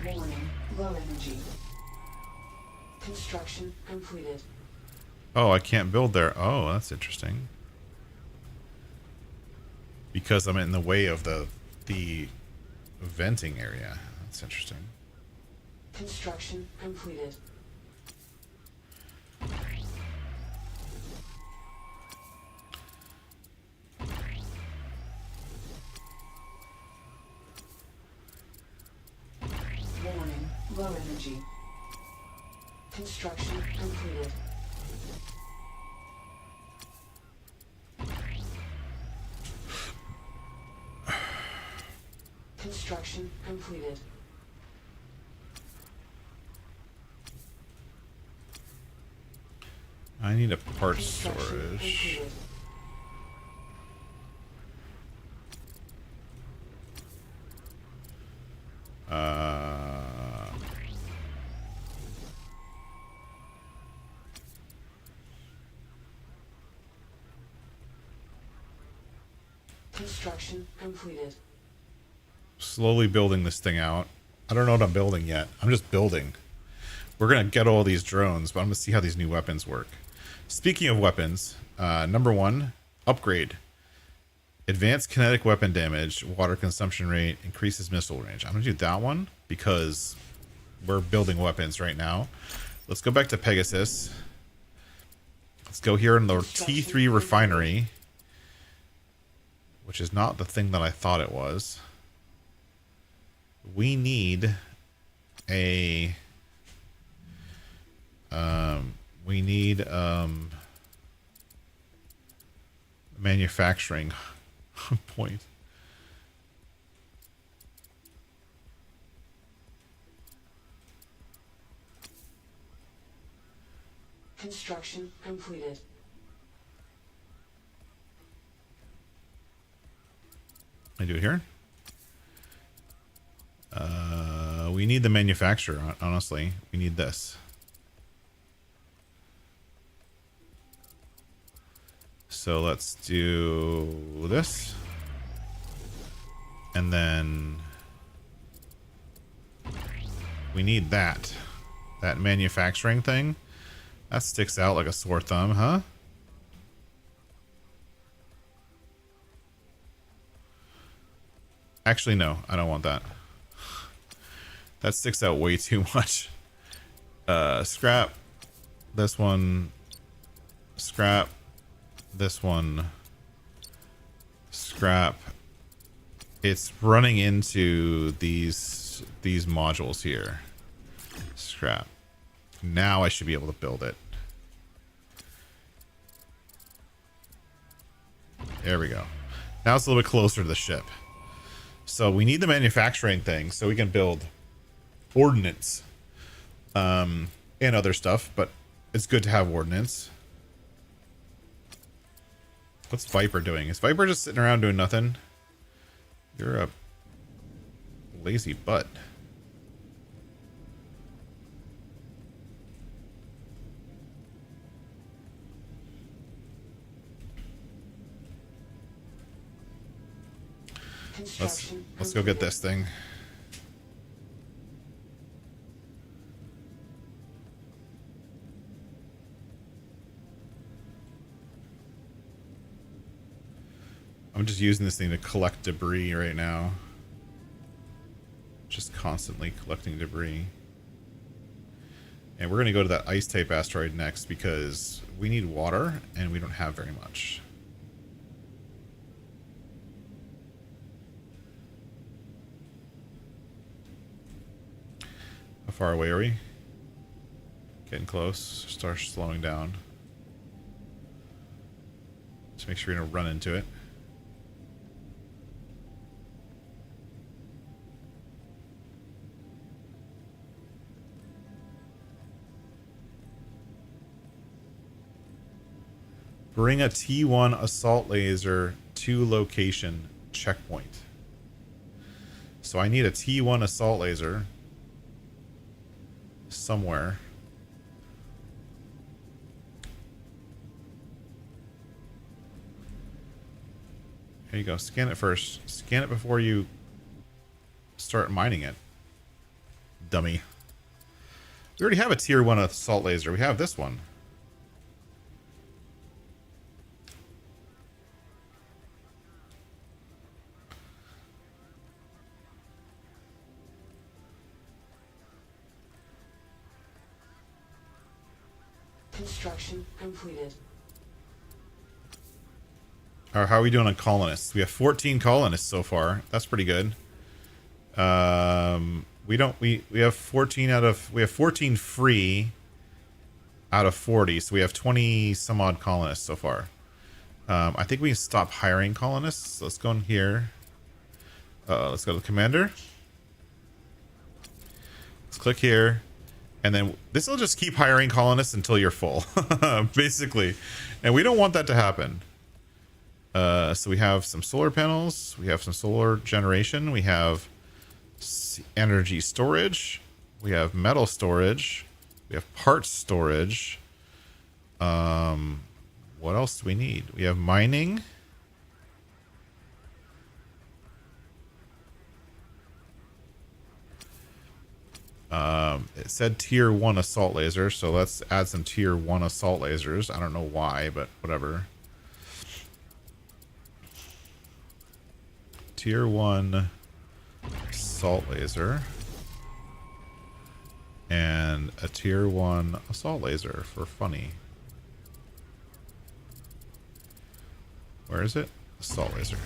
Warning. Low energy. Construction completed. Oh, I can't build there. Oh, that's interesting. Because I'm in the way of the venting area. That's interesting. Construction completed. Warning. Low energy. Construction completed. Construction completed. I need a part Construction storage. completed. Uh, Construction completed. slowly building this thing out. I don't know what I'm building yet. I'm just building. We're gonna get all these drones, but I'm gonna see how these new weapons work. Speaking of weapons, number one, upgrade. Advanced kinetic weapon damage, water consumption rate, increases missile range. I'm gonna do that one because we're building weapons right now. Let's go back to Pegasus. Let's go here in the T3 refinery, which is not the thing that I thought it was. We need a manufacturing point. Construction completed. I do it here. We need the manufacturer, honestly. We need this. So let's do this. And then we need that. That manufacturing thing. That sticks out like a sore thumb, huh? Actually, no. I don't want that. That sticks out way too much. Scrap. This one. Scrap. This one. Scrap. It's running into these modules here. Scrap. Now I should be able to build it. There we go. Now it's a little bit closer to the ship. So we need the manufacturing thing so we can build ordnance and other stuff, but it's good to have ordnance. What's Viper doing? Is Viper just sitting around doing nothing? You're a lazy butt. Let's go get this thing. I'm just using this thing to collect debris right now. Just constantly collecting debris. And we're going to go to that ice type asteroid next because we need water and we don't have very much. How far away are we? Getting close. Start slowing down. Just make sure we don't run into it. Bring a T1 assault laser to location checkpoint. So I need a T1 assault laser somewhere. Here you go. Scan it first. Scan it before you start mining it. Dummy. We already have a tier 1 assault laser. We have this one. Construction completed. How are we doing on colonists? We have 14 colonists so far. That's pretty good. We have 14 free out of 40, so we have 20 some odd colonists so far. I think we can stop hiring colonists. So let's go in here. Let's go to the commander. Let's click here. And then this will just keep hiring colonists until you're full, basically. And we don't want that to happen. So we have some solar panels. We have some solar generation. We have energy storage. We have metal storage. We have parts storage. What else do we need? We have mining. It said tier 1 assault laser, so let's add some tier 1 assault lasers. I don't know why, but whatever. Tier 1 assault laser. And a tier 1 assault laser for funny. Where is it? Assault laser.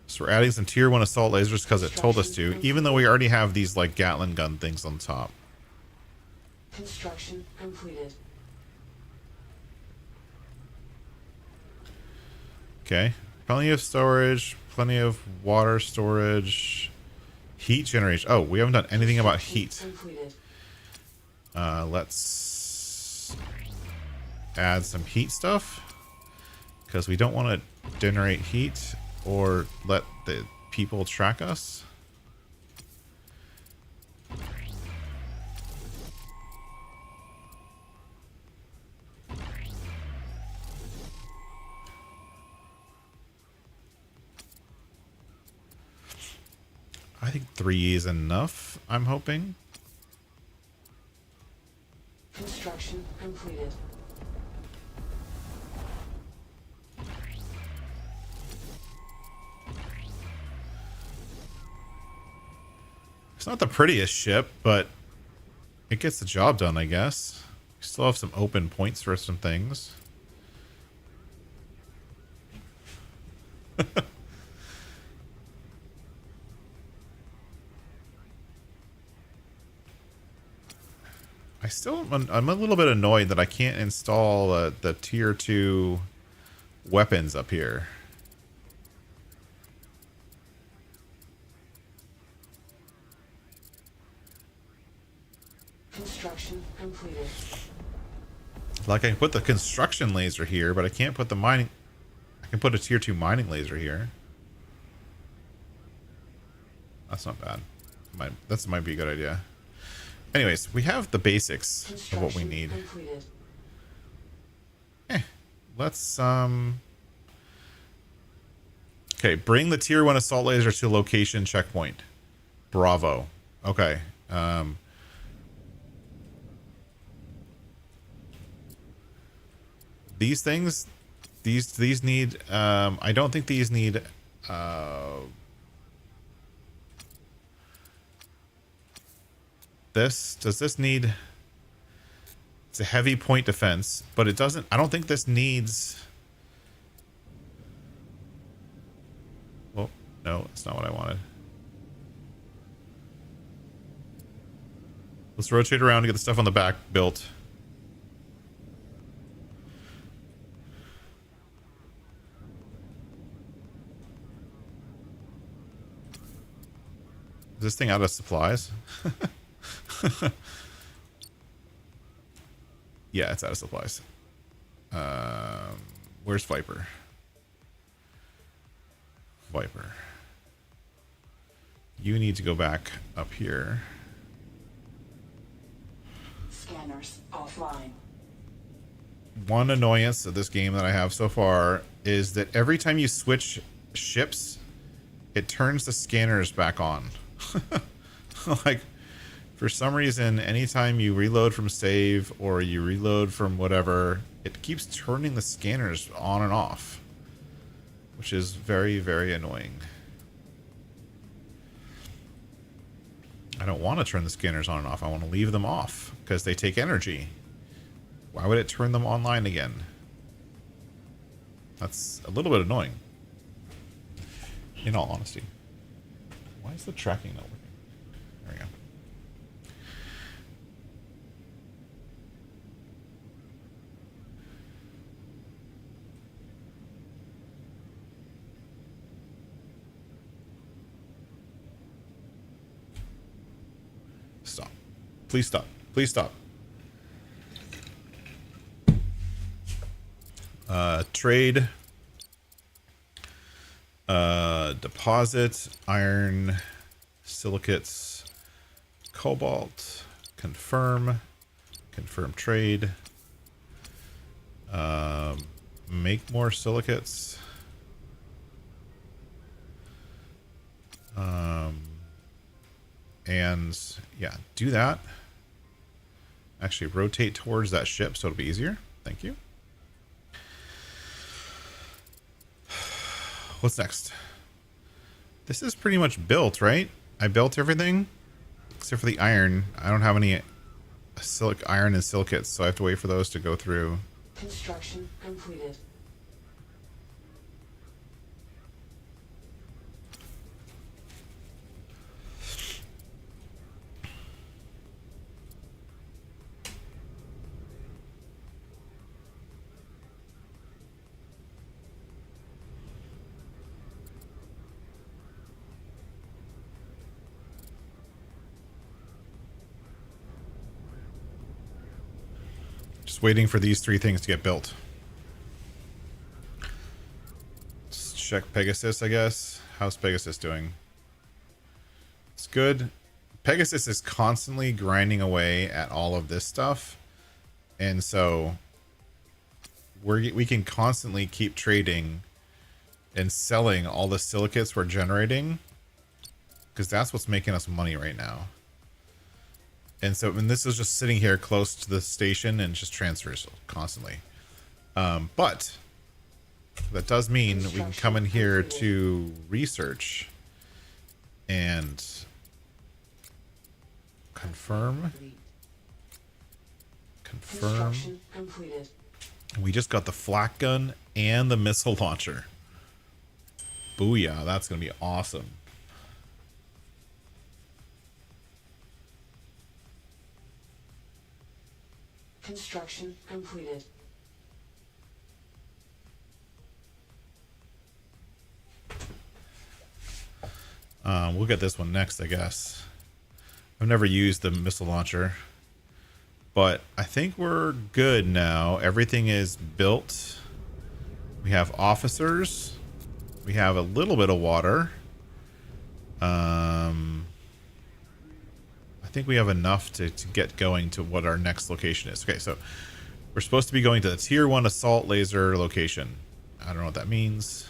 So we're adding some tier 1 assault lasers because it told us to, even though we already have these like Gatling gun things on top. Construction completed. Okay. Plenty of storage, plenty of water storage, heat generation. Oh, we haven't done anything about heat. Completed. Let's add some heat stuff because we don't want to generate heat or let the people track us. I think 3 is enough, I'm hoping. Construction completed. It's not the prettiest ship, but it gets the job done, I guess. We still have some open points for some things. I'm a little bit annoyed that I can't install the tier 2 weapons up here. Construction completed. Like I can put the construction laser here, but I can't put the mining. I can put a tier 2 mining laser here. That's not bad. That might be a good idea. Anyways, we have the basics of what we need. Completed. Let's okay, bring the tier 1 assault laser to location checkpoint. Bravo. Okay. These things, these need I don't think these need does this need, it's a heavy point defense, but it doesn't, I don't think this needs, oh no, it's not what I wanted. Let's rotate around to get the stuff on the back built. Is this thing out of supplies? Yeah, it's out of supplies. Where's Viper? Viper. You need to go back up here. Scanners offline. One annoyance of this game that I have so far is that every time you switch ships, it turns the scanners back on. Like, for some reason, anytime you reload from save or you reload from whatever, it keeps turning the scanners on and off, which is very, very annoying. I don't want to turn the scanners on and off. I want to leave them off because they take energy. Why would it turn them online again? That's a little bit annoying, in all honesty. Why is the tracking not working? There we go. Stop. Please stop. Please stop. Trade. Deposit. Iron. Silicates. Cobalt. Confirm. Confirm trade. Make more silicates. And yeah, do that. Actually rotate towards that ship so it'll be easier. Thank you. What's next? This is pretty much built, right? I built everything except for the iron. I don't have any iron and silicates, so I have to wait for those to go through. Construction completed. Just waiting for these 3 things to get built. Let's check Pegasus, I guess. How's Pegasus doing? It's good. Pegasus is constantly grinding away at all of this stuff. And so we can constantly keep trading and selling all the silicates we're generating, because that's what's making us money right now. And so, and this is just sitting here close to the station and just transfers constantly. But that does mean we can come in here to research and confirm. Construction completed. We just got the flak gun and the missile launcher. Booyah, that's going to be awesome. Construction completed. We'll get this one next, I guess. I've never used the missile launcher, but I think we're good now. Everything is built. We have officers. We have a little bit of water. I think we have enough to get going to what our next location is. Okay, so we're supposed to be going to the tier 1 assault laser location. I don't know what that means,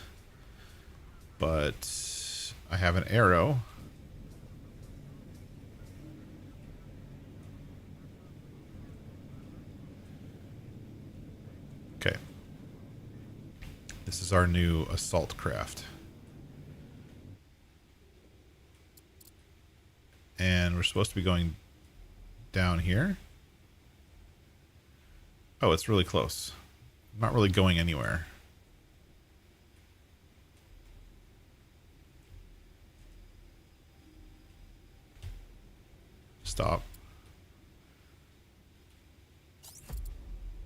but I have an arrow. Okay. This is our new assault craft. And we're supposed to be going down here. Oh, it's really close. I'm not really going anywhere. Stop.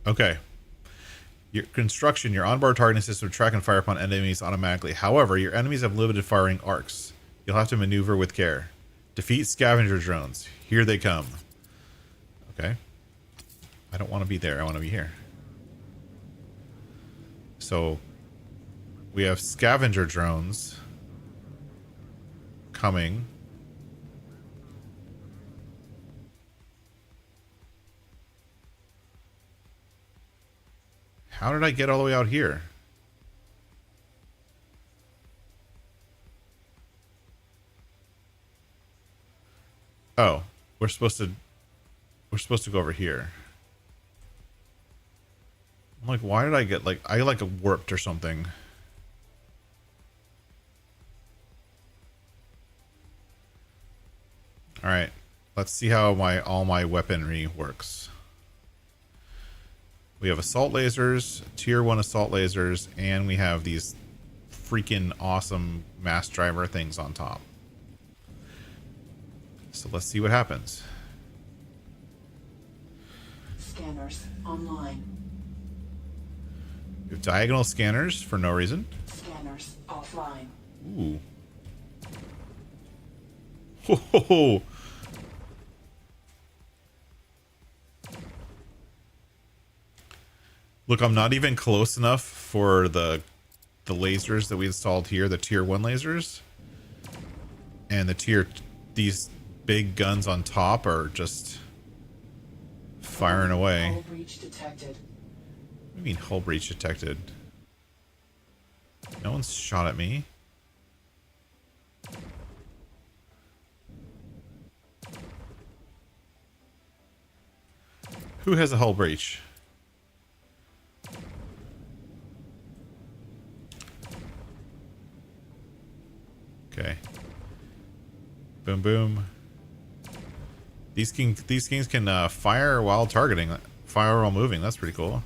Okay. Your construction, your onboard targeting system will track and fire upon enemies automatically. However, your enemies have limited firing arcs. You'll have to maneuver with care. Defeat scavenger drones. Here they come. Okay. I don't want to be there. I want to be here. So we have scavenger drones coming. How did I get all the way out here? Oh, we're supposed to go over here. I'm like, why did I get I like warped or something? All right, let's see how all my weaponry works. We have assault lasers, tier 1 assault lasers, and we have these freaking awesome mass driver things on top. So let's see what happens. Scanners online. We have diagonal scanners for no reason. Scanners offline. Ooh. Ho, ho, ho. Look, I'm not even close enough for the lasers that we installed here, the tier 1 lasers. And these big guns on top are just firing away. Hull breach detected. What do you mean hull breach detected? No one's shot at me. Who has a hull breach? Okay. Boom, boom. These kings can fire while targeting, fire while moving. That's pretty cool.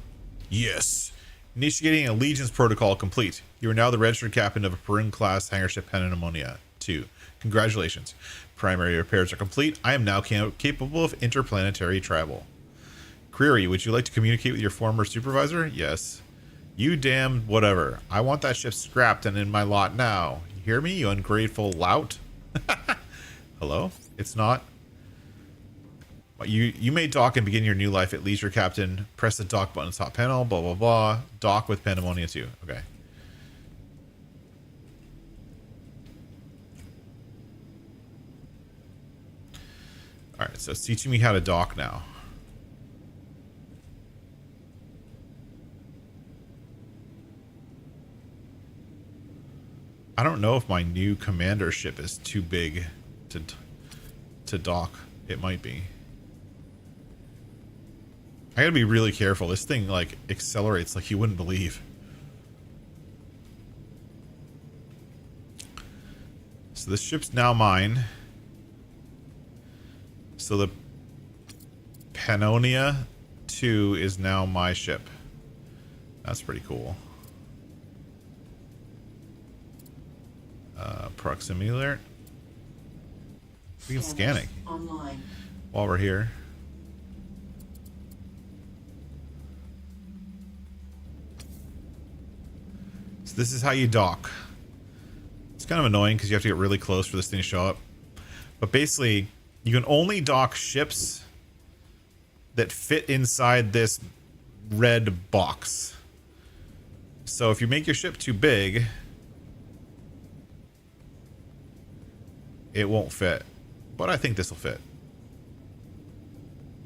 Yes. Initiating Allegiance Protocol complete. You are now the registered captain of a Perun-class hangar ship Panammonia 2. Congratulations. Primary repairs are complete. I am now capable of interplanetary travel. Query, would you like to communicate with your former supervisor? Yes. You damn whatever. I want that ship scrapped and in my lot now. You hear me, you ungrateful lout? Hello? It's not. You may dock and begin your new life at leisure, Captain. Press the dock button on the top panel. Blah blah blah. Dock with Pandemonia 2. Okay. All right. So it's teaching me how to dock now. I don't know if my new commander ship is too big to dock. It might be. I gotta be really careful. This thing like accelerates like you wouldn't believe. So this ship's now mine. So the Pannonia 2 is now my ship. That's pretty cool. Proximity alert. We can scan it Online. while we're here. So this is how you dock. It's kind of annoying because you have to get really close for this thing to show up. But basically, you can only dock ships that fit inside this red box. So if you make your ship too big, it won't fit. But I think this will fit.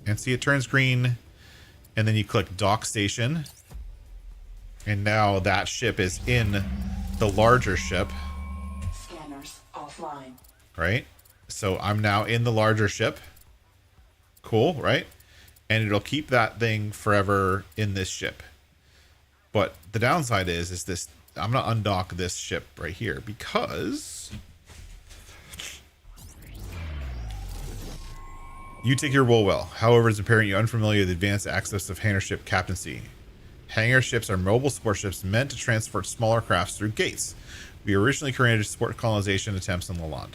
And see, it turns green. And then you click dock station. And now that ship is in the larger ship. Scanners offline. Right? So I'm now in the larger ship. Cool, right? And it'll keep that thing forever in this ship. But the downside is this, I'm going to undock this ship right here because you take your role well. However, it's apparent you're unfamiliar with the advanced access of hangar ship captaincy. Hangar ships are mobile support ships meant to transport smaller crafts through gates. We originally created to support colonization attempts on Lalande.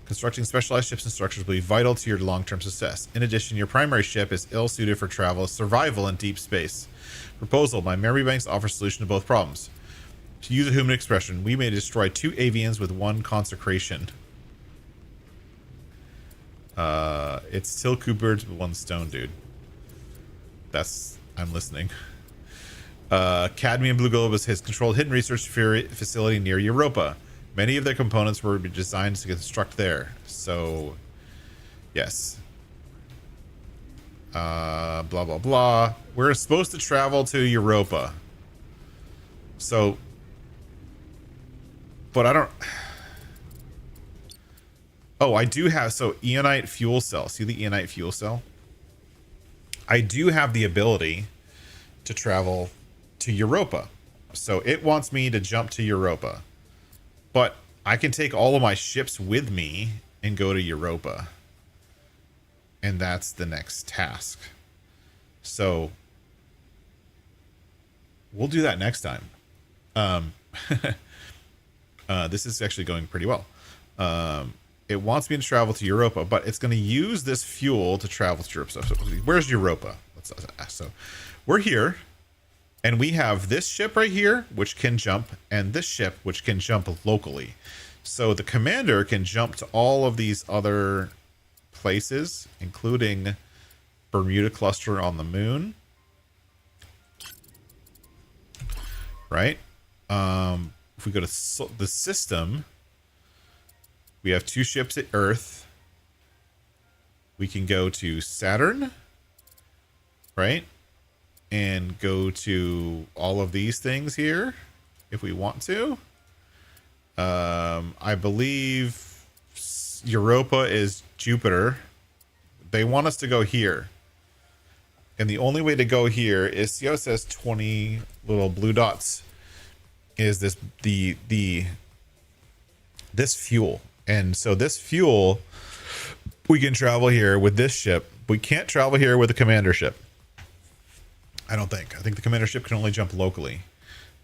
Constructing specialized ships and structures will be vital to your long-term success. In addition, your primary ship is ill-suited for survival in deep space. Proposal: my memory banks offer a solution to both problems. To use a human expression, we may destroy 2 avians with 1 consecration. It's still 2 birds with 1 stone, dude. I'm listening. Cadmium Blue Globus has controlled hidden research facility near Europa. Many of their components were designed to construct there. So, yes. Blah, blah, blah. We're supposed to travel to Europa. So, but I don't... Oh, I do have... So, Eonite fuel cell. See the Eonite fuel cell? I do have the ability to travel to Europa. So, it wants me to jump to Europa. But I can take all of my ships with me and go to Europa. And that's the next task. So we'll do that next time. This is actually going pretty well. It wants me to travel to Europa, but it's going to use this fuel to travel to Europe. So where's Europa? So we're here. And we have this ship right here, which can jump, and this ship, which can jump locally. So the commander can jump to all of these other places, including Bermuda Cluster on the moon. Right? If we go to the system, we have 2 ships at Earth. We can go to Saturn. Right? And go to all of these things here if we want to. I believe Europa is Jupiter. They want us to go here. And the only way to go here is, see how it says 20 little blue dots? Is this this fuel. And so this fuel, we can travel here with this ship. We can't travel here with the commander ship. I don't think. I think the commander ship can only jump locally.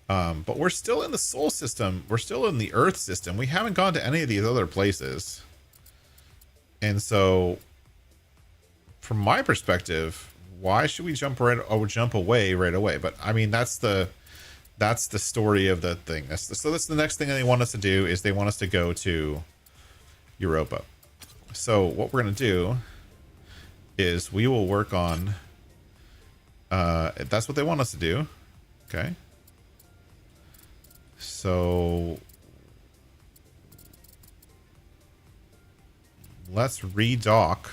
But we're still in the Sol system. We're still in the Earth system. We haven't gone to any of these other places. And so, from my perspective, why should we jump away right away? But I mean, that's the story of the thing. So that's the next thing they want us to do is they want us to go to Europa. So what we're gonna do is we will work on, if that's what they want us to do. Okay. So let's redock.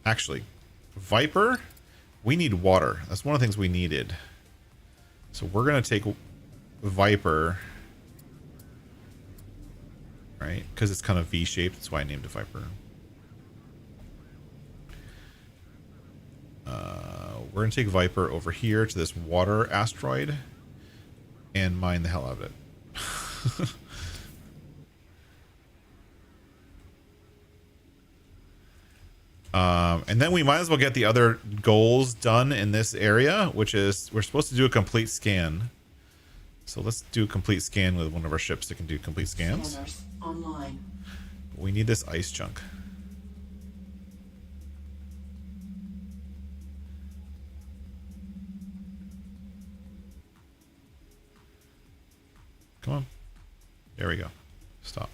Actually, Viper, we need water. That's one of the things we needed. So we're going to take Viper, right? Because it's kind of V-shaped. That's why I named it Viper. We're going to take Viper over here to this water asteroid and mine the hell out of it. And then we might as well get the other goals done in this area, which is we're supposed to do a complete scan. So let's do a complete scan with one of our ships that can do complete scans. Scanners online. We need this ice chunk. Come on. There we go. Stop.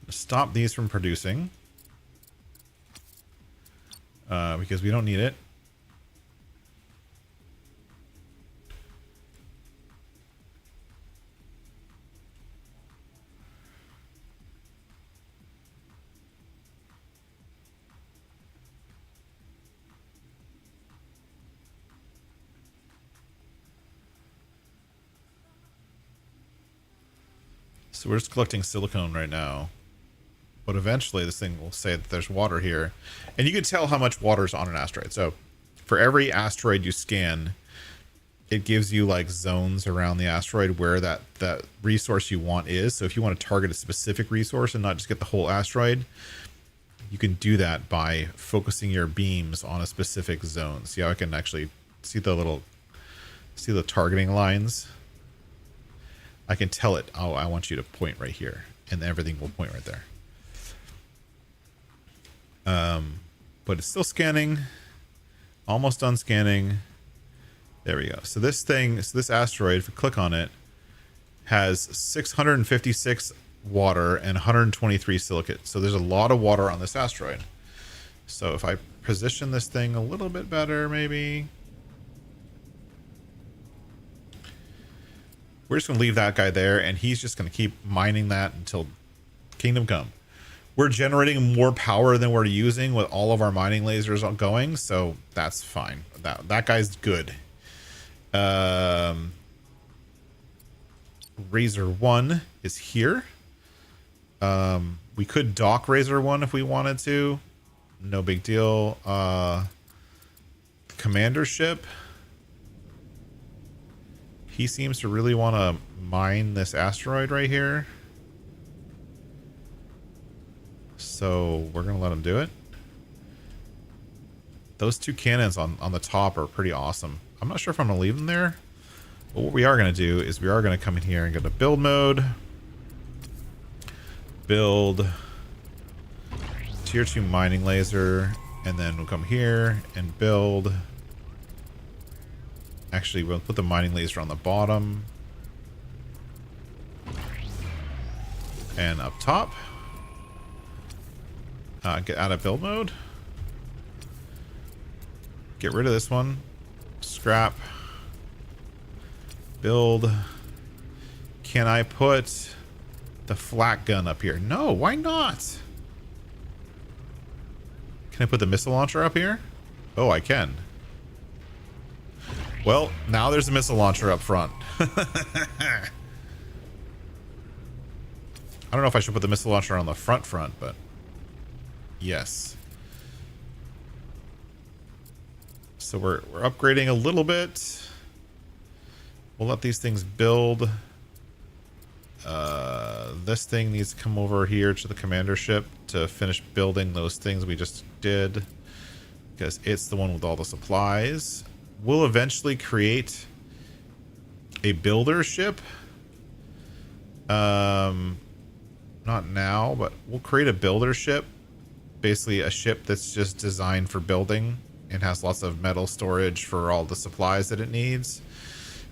Stop these from producing because we don't need it. So we're just collecting silicone right now. But eventually this thing will say that there's water here. And you can tell how much water is on an asteroid. So for every asteroid you scan, it gives you like zones around the asteroid where that resource you want is. So if you want to target a specific resource and not just get the whole asteroid, you can do that by focusing your beams on a specific zone. See how I can actually see the targeting lines? I can tell it, oh, I want you to point right here, and everything will point right there. But it's still scanning, almost done scanning. There we go. So this asteroid, if we click on it, has 656 water and 123 silicate. So there's a lot of water on this asteroid. So if I position this thing a little bit better, maybe. We're just going to leave that guy there, and he's just going to keep mining that until Kingdom Come. We're generating more power than we're using with all of our mining lasers going, so that's fine. That guy's good. Razor 1 is here. We could dock Razor 1 if we wanted to. No big deal. Commander ship. He seems to really want to mine this asteroid right here. So we're going to let him do it. Those two cannons on the top are pretty awesome. I'm not sure if I'm going to leave them there. But what we are going to do is we are going to come in here and go to build mode. Build tier 2 mining laser. And then we'll come here and build. Actually, we'll put the mining laser on the bottom. And up top. Get out of build mode. Get rid of this one. Scrap. Build. Can I put the flak gun up here? No, why not? Can I put the missile launcher up here? Oh, I can. Well, now there's a missile launcher up front. I don't know if I should put the missile launcher on the front, but yes. So we're upgrading a little bit. We'll let these things build. This thing needs to come over here to the commander ship to finish building those things we just did, because it's the one with all the supplies. We'll eventually create a builder ship. Not now, but we'll create a builder ship. Basically a ship that's just designed for building and has lots of metal storage for all the supplies that it needs.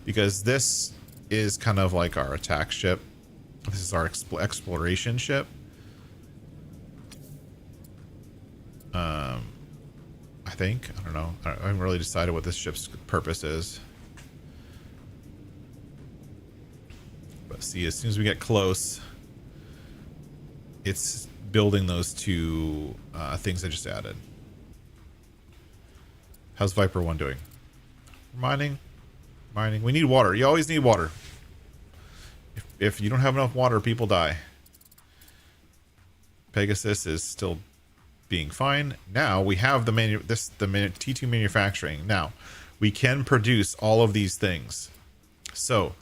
Because this is kind of like our attack ship. This is our exploration ship. I think. I don't know. I haven't really decided what this ship's purpose is. But see, as soon as we get close, it's building those two things I just added. How's Viper 1 doing? Mining. Mining. We need water. You always need water. If you don't have enough water, people die. Pegasus is still being fine. Now we have the T2 manufacturing. Now we can produce all of these things. So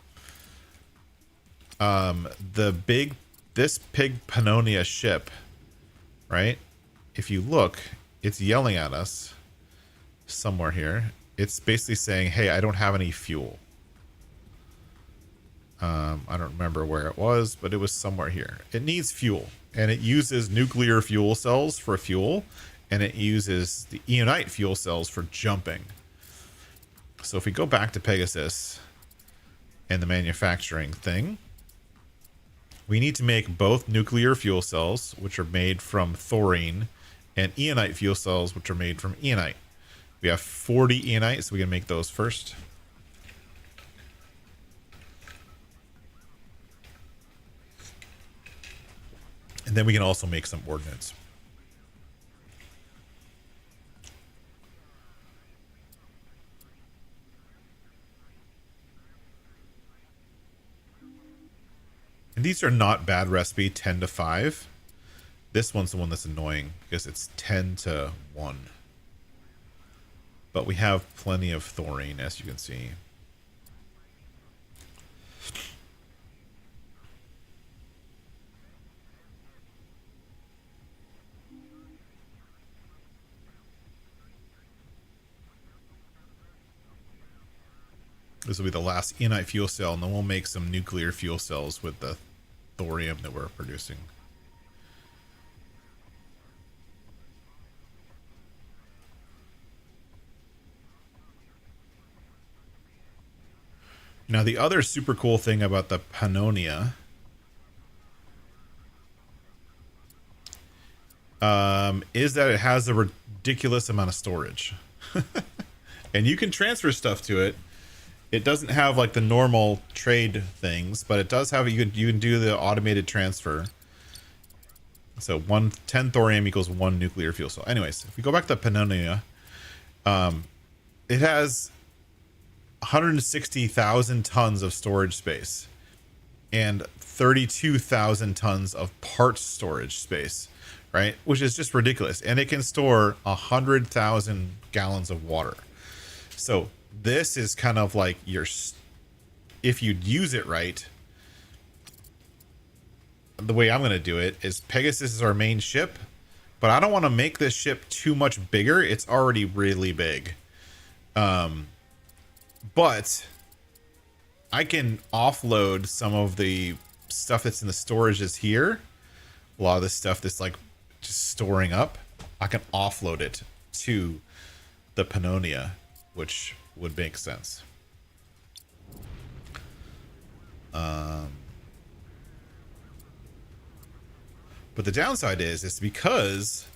this Pig Pannonia ship, right? If you look, it's yelling at us somewhere here. It's basically saying, hey, I don't have any fuel. I don't remember where it was, but it was somewhere here. It needs fuel, and it uses nuclear fuel cells for fuel, and it uses the Eonite fuel cells for jumping. So if we go back to Pegasus and the manufacturing thing, we need to make both nuclear fuel cells, which are made from thorine, and Eonite fuel cells, which are made from Eonite. We have 40 Eonite, so we can make those first. And then we can also make some ordnance. And these are not bad recipe, 10 to 5. This one's the one that's annoying because it's 10 to 1. But we have plenty of thorine, as you can see. This will be the last Eonite fuel cell, and then we'll make some nuclear fuel cells with the thorium that we're producing. Now, the other super cool thing about the Pannonia is that it has a ridiculous amount of storage. And you can transfer stuff to it. It doesn't have like the normal trade things, but it does have, you can do the automated transfer. So 10 thorium equals 1 nuclear fuel cell. Anyways, if we go back to Pannonia, it has 160,000 tons of storage space and 32,000 tons of parts storage space, right? Which is just ridiculous. And it can store 100,000 gallons of water. So this is kind of like if you use it right, the way I'm going to do it is Pegasus is our main ship, but I don't want to make this ship too much bigger. It's already really big. But I can offload some of the stuff that's in the storages here. A lot of this stuff that's like just storing up, I can offload it to the Pannonia, which would make sense. But the downside is because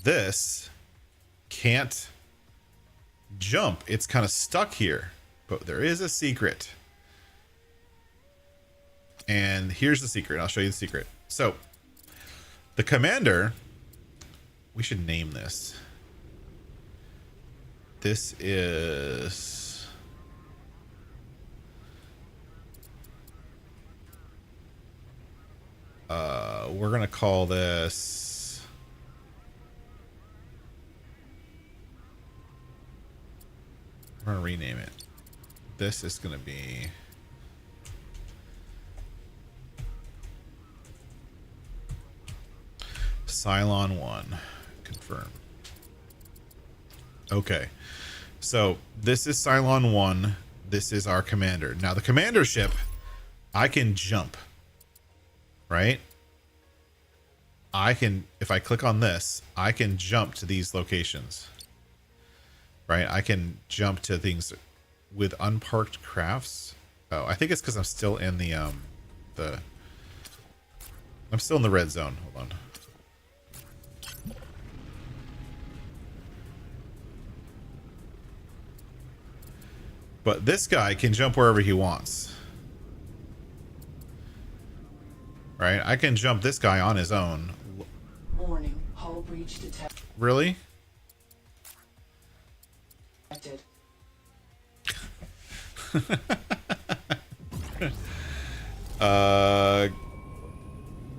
this can't jump, it's kind of stuck here. But there is a secret. And here's the secret. I'll show you the secret. So the commander, we should name this. This is we're gonna call this we're gonna rename it. This is gonna be Cylon 1. Confirm. Okay. So this is Cylon 1. This is our commander. Now the commander ship, I can jump. Right? I can, if I click on this, I can jump to these locations, right? I can jump to things with unparked crafts. Oh, I think it's because I'm still in I'm still in the red zone. Hold on. But this guy can jump wherever he wants. Right? I can jump this guy on his own. Warning, hull breach detected. Really?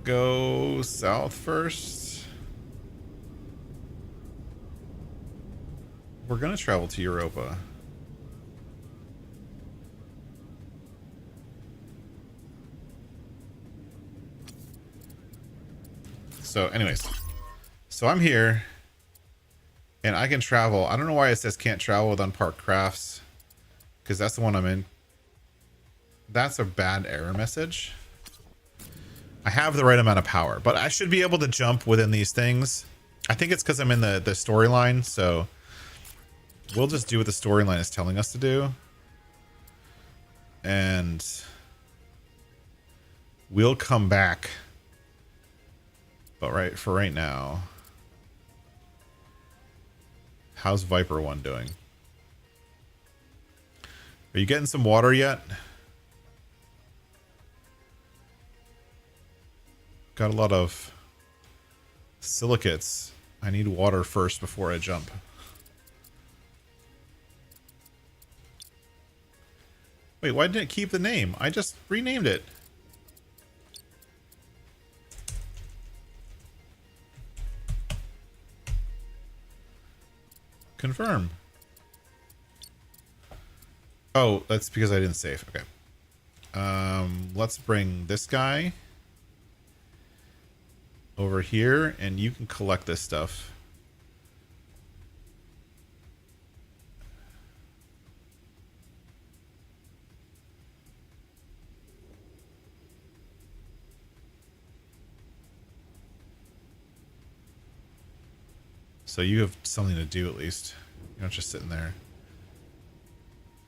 Go south first. We're gonna travel to Europa. So anyways, so I'm here and I can travel. I don't know why it says can't travel with unparked crafts, because that's the one I'm in. That's a bad error message. I have the right amount of power, but I should be able to jump within these things. I think it's because I'm in the storyline, so we'll just do what the storyline is telling us to do. And we'll come back. But for right now, how's Viper 1 doing? Are you getting some water yet? Got a lot of silicates. I need water first before I jump. Wait, why didn't it keep the name? I just renamed it. Confirm. Oh, that's because I didn't save. Okay. Let's bring this guy over here, and you can collect this stuff. So you have something to do at least. You're not just sitting there.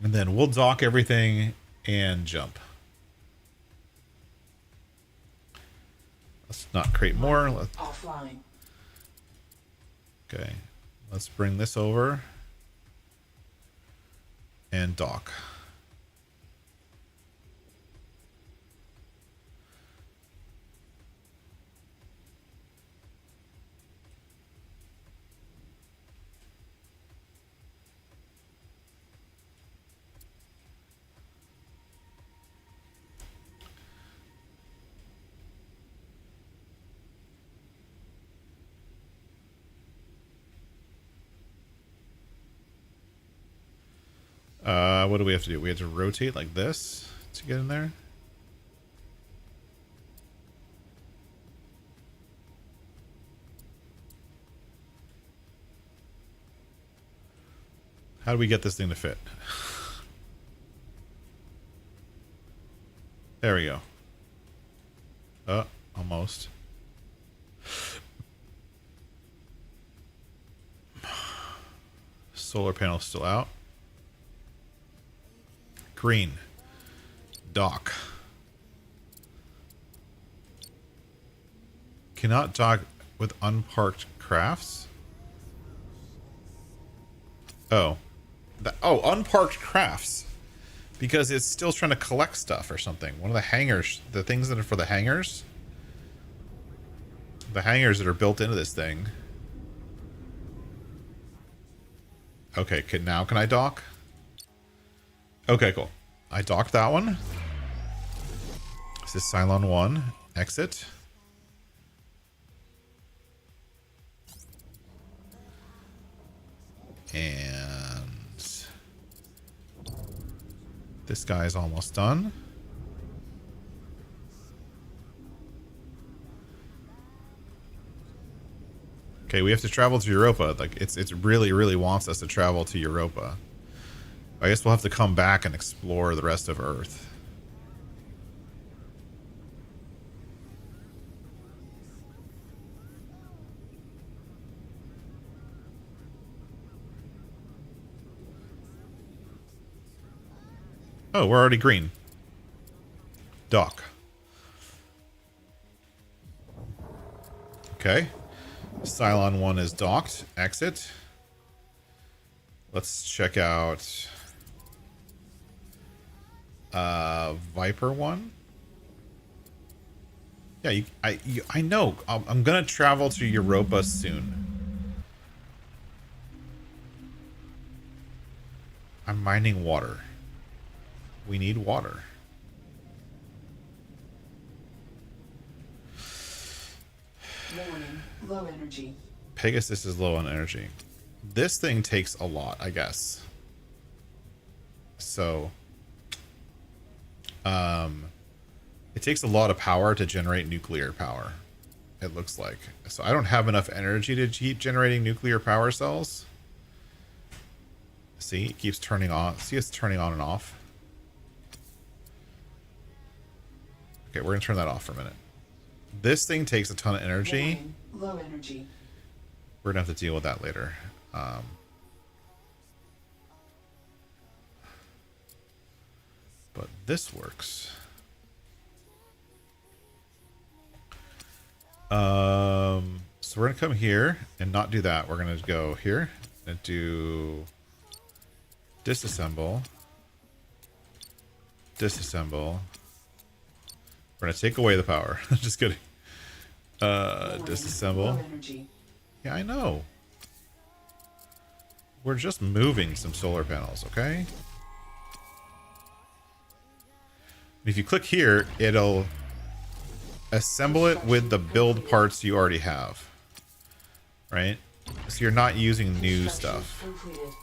And then we'll dock everything and jump. Let's not create more. Offline. Okay. Let's bring this over and dock. What do we have to do? We have to rotate like this to get in there. How do we get this thing to fit? There we go. Almost. Solar panel still out. Green. Dock. Cannot dock with unparked crafts. Oh. Unparked crafts. Because it's still trying to collect stuff or something. One of the hangars, the things that are for the hangars. The hangars that are built into this thing. Okay, now can I dock? Okay, cool. I docked that one. This is Cylon 1. Exit. And this guy is almost done. Okay, we have to travel to Europa. Like it's really, really wants us to travel to Europa. I guess we'll have to come back and explore the rest of Earth. Oh, we're already green. Dock. Okay. Cylon 1 is docked. Exit. Let's check out Viper 1. Yeah, I know. I'm gonna travel to Europa soon. I'm mining water. We need water. Warning, low energy. Pegasus is low on energy. This thing takes a lot, I guess. So, it takes a lot of power to generate nuclear power, it looks like. So I don't have enough energy to keep generating nuclear power cells. See, it keeps turning on. See, it's turning on and off. Okay, we're gonna turn that off for a minute. This thing takes a ton of energy. Warning, low energy. We're gonna have to deal with that later. But this works. So we're gonna come here and not do that. We're gonna go here and do disassemble. Disassemble. We're gonna take away the power. Just kidding. Warning, Disassemble. low energy. Yeah, I know. We're just moving some solar panels, okay? If you click here, it'll assemble it with the build parts you already have. Right? So you're not using new Construction stuff. completed.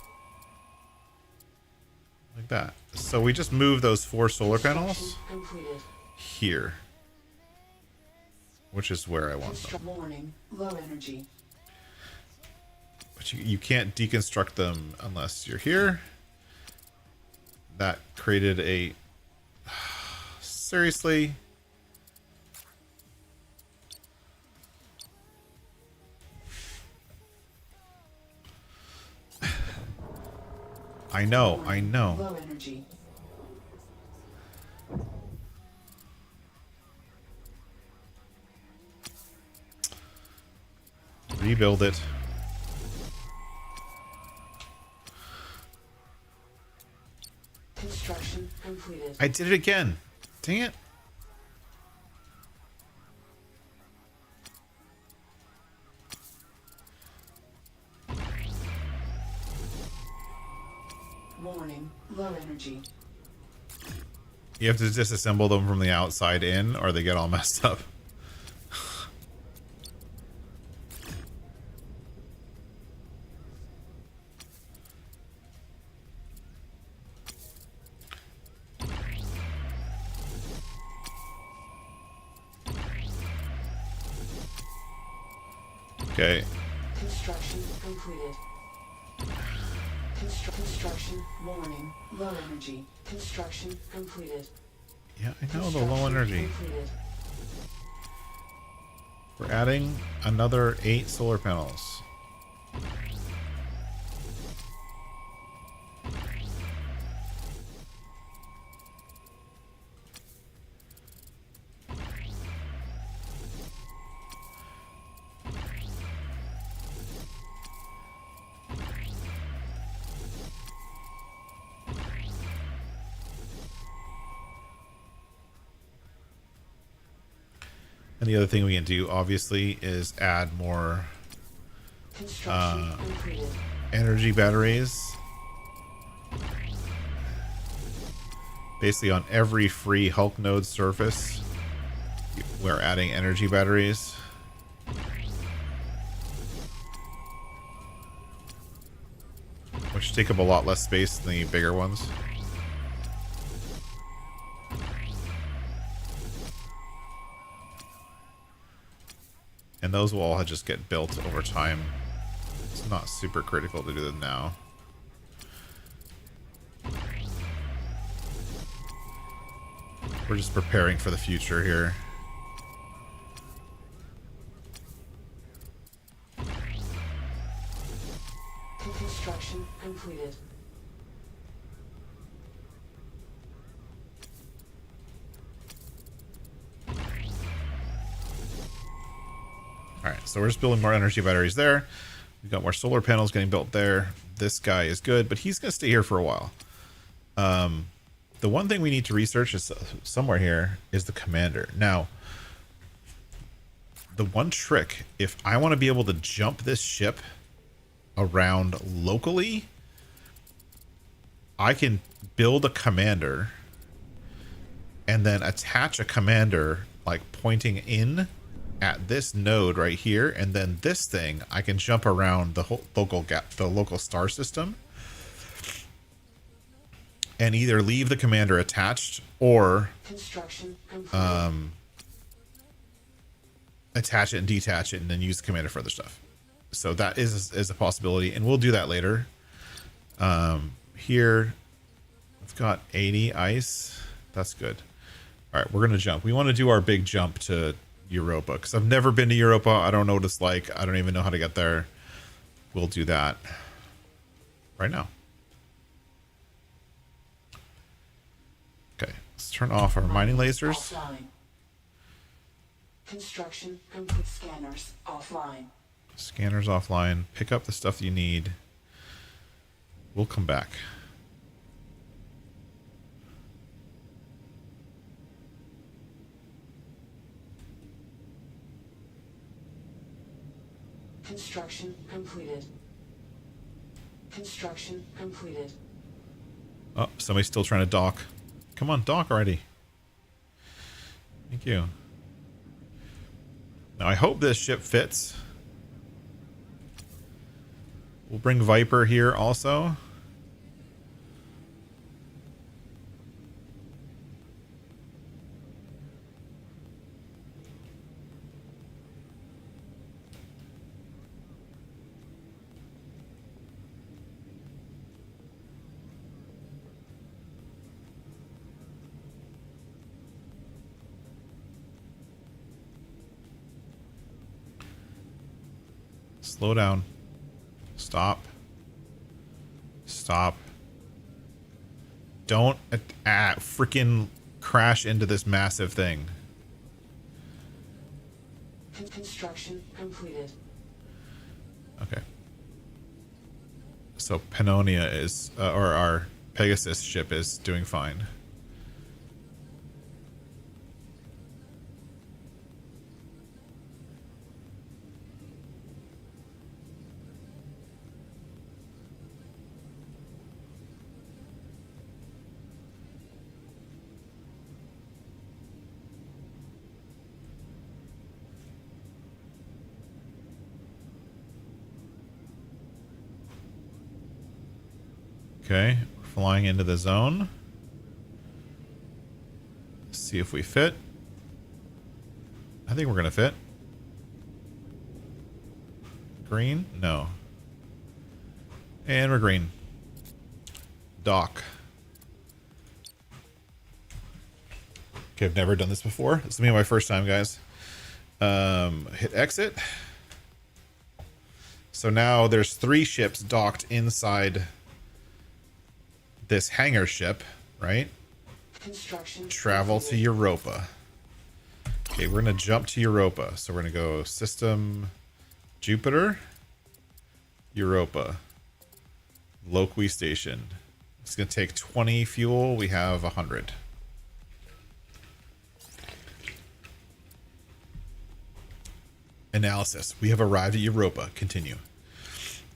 Like that. So we just move those 4 solar panels Construction completed. here. Which is where I want them. Warning, low energy. But you can't deconstruct them unless you're here. That created a... Seriously? I know, I know. Low energy. Rebuild it. Construction completed. I did it again. Dang it. Warning, low energy. You have to disassemble them from the outside in or they get all messed up. Okay. Construction completed. Construction warning, low energy. Construction completed. Yeah, I know the low energy. Completed. We're adding another 8 solar panels. And the other thing we can do, obviously, is add more Construction completed. energy batteries. Basically, on every free Hulk node surface, we're adding energy batteries. Which take up a lot less space than the bigger ones. And those will all just get built over time. It's not super critical to do them now. We're just preparing for the future here. Construction completed. All right, so we're just building more energy batteries there. We've got more solar panels getting built there. This guy is good, but he's going to stay here for a while. The one thing we need to research is somewhere here is the commander. Now, the one trick, if I want to be able to jump this ship around locally, I can build a commander and then attach a commander like pointing in at this node right here, and then this thing I can jump around the whole local star system and either leave the commander attached or Construction complete. attach it and detach it and then use the commander for other stuff. So that is a possibility, and we'll do that later. Here we've got 80 ice. That's good. All right, we're gonna jump. We want to do our big jump to Europa because I've never been to Europa. I don't know what it's like. I don't even know how to get there. We'll do that right now. Okay, let's turn off our mining lasers. Offline. Construction complete. Scanners offline. Scanners offline. Pick up the stuff you need. We'll come back. Construction completed. Construction completed. Oh, somebody's still trying to dock. Come on, dock already. Thank you. Now, I hope this ship fits. We'll bring Viper here also. Slow down. Stop. Stop. Don't freaking crash into this massive thing. Construction completed. Okay. So Pannonia is, or our Pegasus ship is doing fine. Okay, we're flying into the zone. Let's see if we fit. I think we're gonna fit. Green? No. And we're green. Dock. Okay, I've never done this before. This will be my first time, guys. Hit exit. So now there's 3 ships docked inside this hangar ship, right? Construction Travel to completed. Europa. Okay, we're gonna jump to Europa. So we're gonna go system Jupiter, Europa, Loqui station. It's gonna take 20 fuel. We have 100. Analysis. We have arrived at Europa. Continue.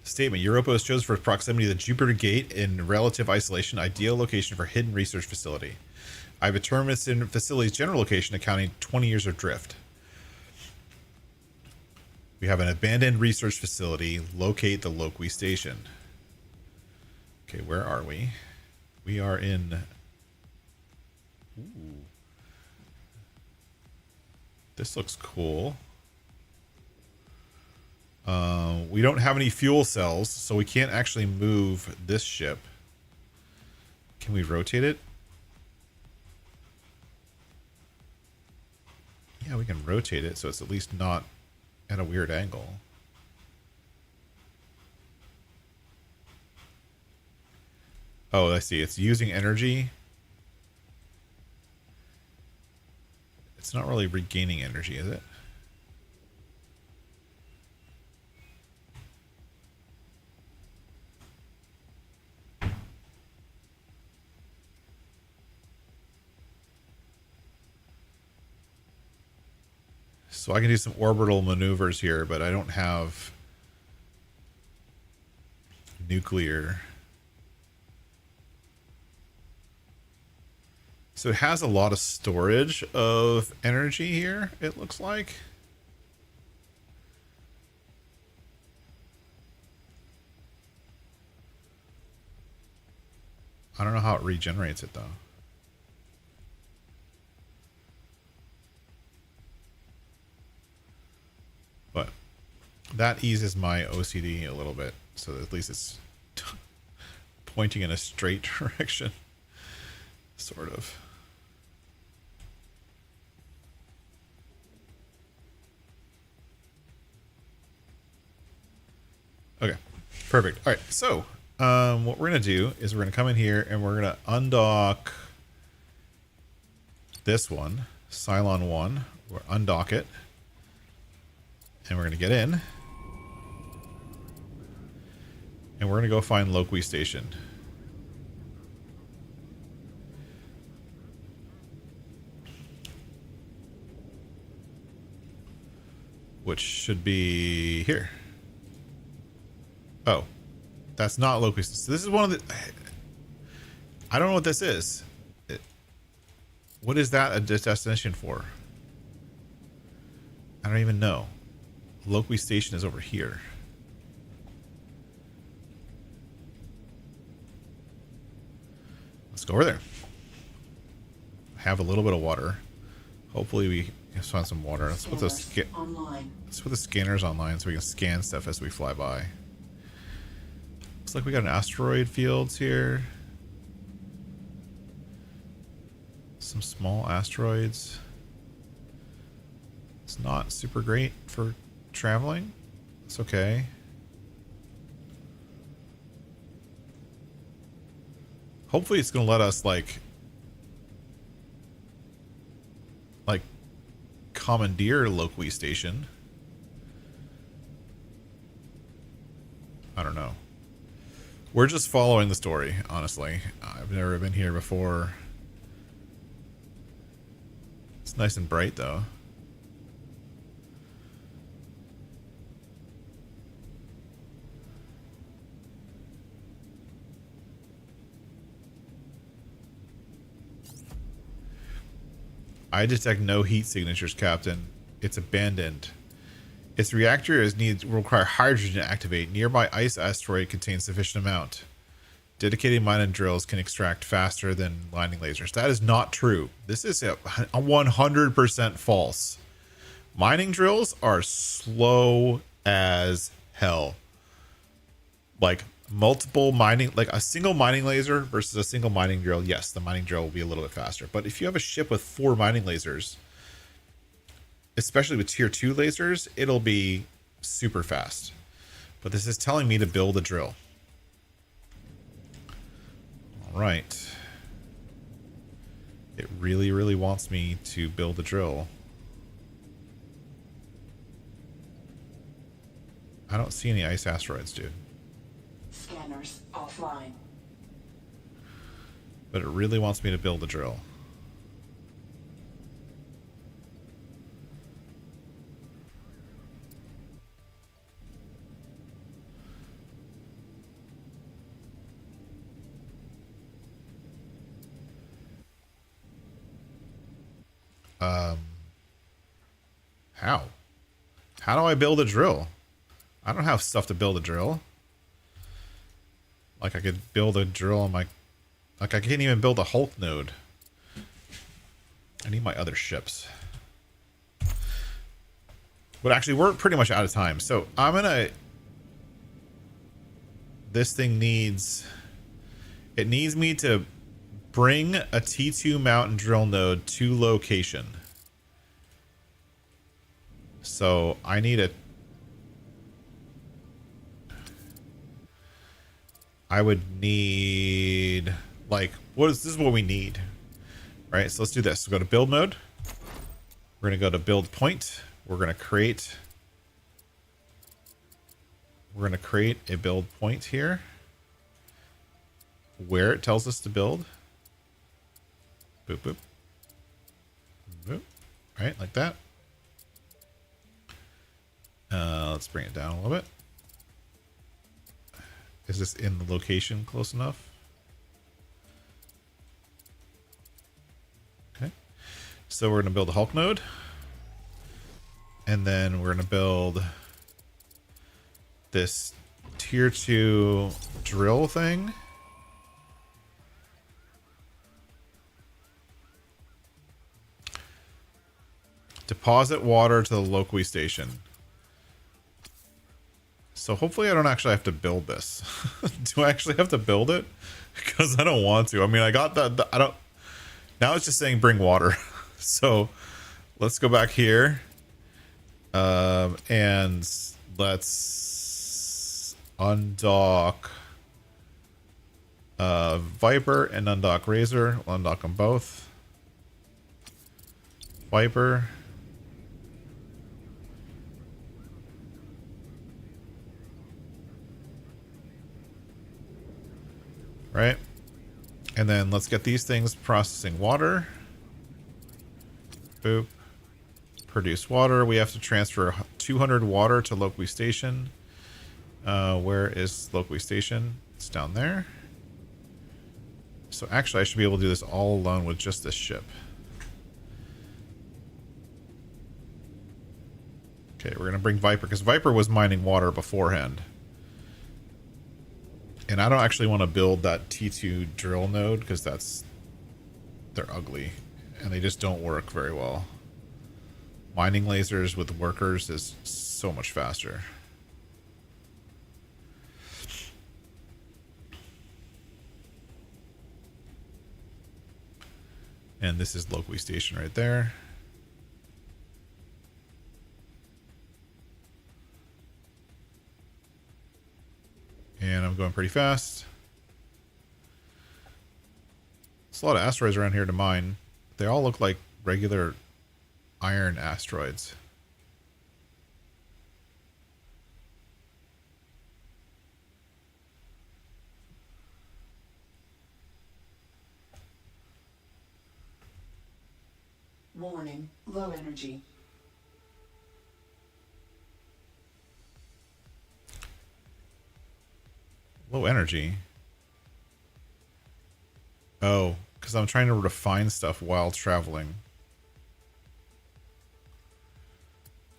Statement. Europa is chosen for its proximity to the Jupiter Gate in relative isolation, ideal location for hidden research facility. I've determined its facility's general location, accounting 20 years of drift. We have an abandoned research facility. Locate the Loqui station. Okay, where are we? We are in... Ooh. This looks cool. We don't have any fuel cells, so we can't actually move this ship. Can we rotate it? Yeah, we can rotate it so it's at least not at a weird angle. Oh, I see. It's using energy. It's not really regaining energy, is it? So I can do some orbital maneuvers here, but I don't have nuclear. So it has a lot of storage of energy here, it looks like. I don't know how it regenerates it, though. But that eases my OCD a little bit, so that at least it's pointing in a straight direction, sort of. Okay, perfect. All right, so what we're going to do is we're going to come in here and we're going to undock this one, Cylon 1. We'll undock it. And we're going to get in. And we're going to go find Loqui Station. Which should be here. Oh. That's not Loqui. So this is one of the... I don't know what this is. What is that a destination for? I don't even know. Loqui Station is over here. Let's go over there. Have a little bit of water. Hopefully we can find some water. Let's put the scanners online so we can scan stuff as we fly by. Looks like we got an asteroid fields here. Some small asteroids. It's not super great for traveling. It's okay. Hopefully it's gonna let us like commandeer Loqui Station. I don't know. We're just following the story, honestly. I've never been here before. It's nice and bright though. I detect no heat signatures, Captain. It's abandoned. Its reactor will require hydrogen to activate. Nearby ice asteroid contains sufficient amount. Dedicated mining drills can extract faster than mining lasers. That is not true. This is a 100% false. Mining drills are slow as hell. Like multiple mining, like a single mining laser versus a single mining drill. Yes, the mining drill will be a little bit faster. But if you have a ship with 4 mining lasers, especially with tier 2 lasers, it'll be super fast. But this is telling me to build a drill. All right. It really, really wants me to build a drill. I don't see any ice asteroids, dude. Scanners offline. But it really wants me to build a drill. How? How do I build a drill? I don't have stuff to build a drill. Like I could build a drill on my... Like I can't even build a Hulk node. I need my other ships. But actually we're pretty much out of time. So I'm gonna... This thing needs... It needs me to bring a T2 mountain drill node to location. So I need a... I would need like this is what we need, right? So let's do this. We'll go to build mode. We're gonna go to build point. We're gonna create a build point here where it tells us to build. Boop boop boop. Right, like that. Let's bring it down a little bit. Is this in the location close enough? Okay. So we're going to build a Hulk node. And then we're going to build this tier 2 drill thing. Deposit water to the Loqui station. So hopefully I don't actually have to build this. Do I actually have to build it? Because I don't want to. I mean, I got that. I don't. Now it's just saying bring water. So let's go back here. And let's undock Viper and undock Razor. We'll undock them both. Viper. Right. And then let's get these things processing water. Boop. Produce water. We have to transfer 200 water to Loqui Station. Where is Loqui Station? It's down there. So actually I should be able to do this all alone with just this ship. Okay, we're going to bring Viper, because Viper was mining water beforehand. And I don't actually want to build that T2 drill node, because they're ugly. And they just don't work very well. Mining lasers with workers is so much faster. And this is Loqui Station right there. And I'm going pretty fast. There's a lot of asteroids around here to mine. They all look like regular iron asteroids. Warning, low energy. Low energy. Oh, because I'm trying to refine stuff while traveling.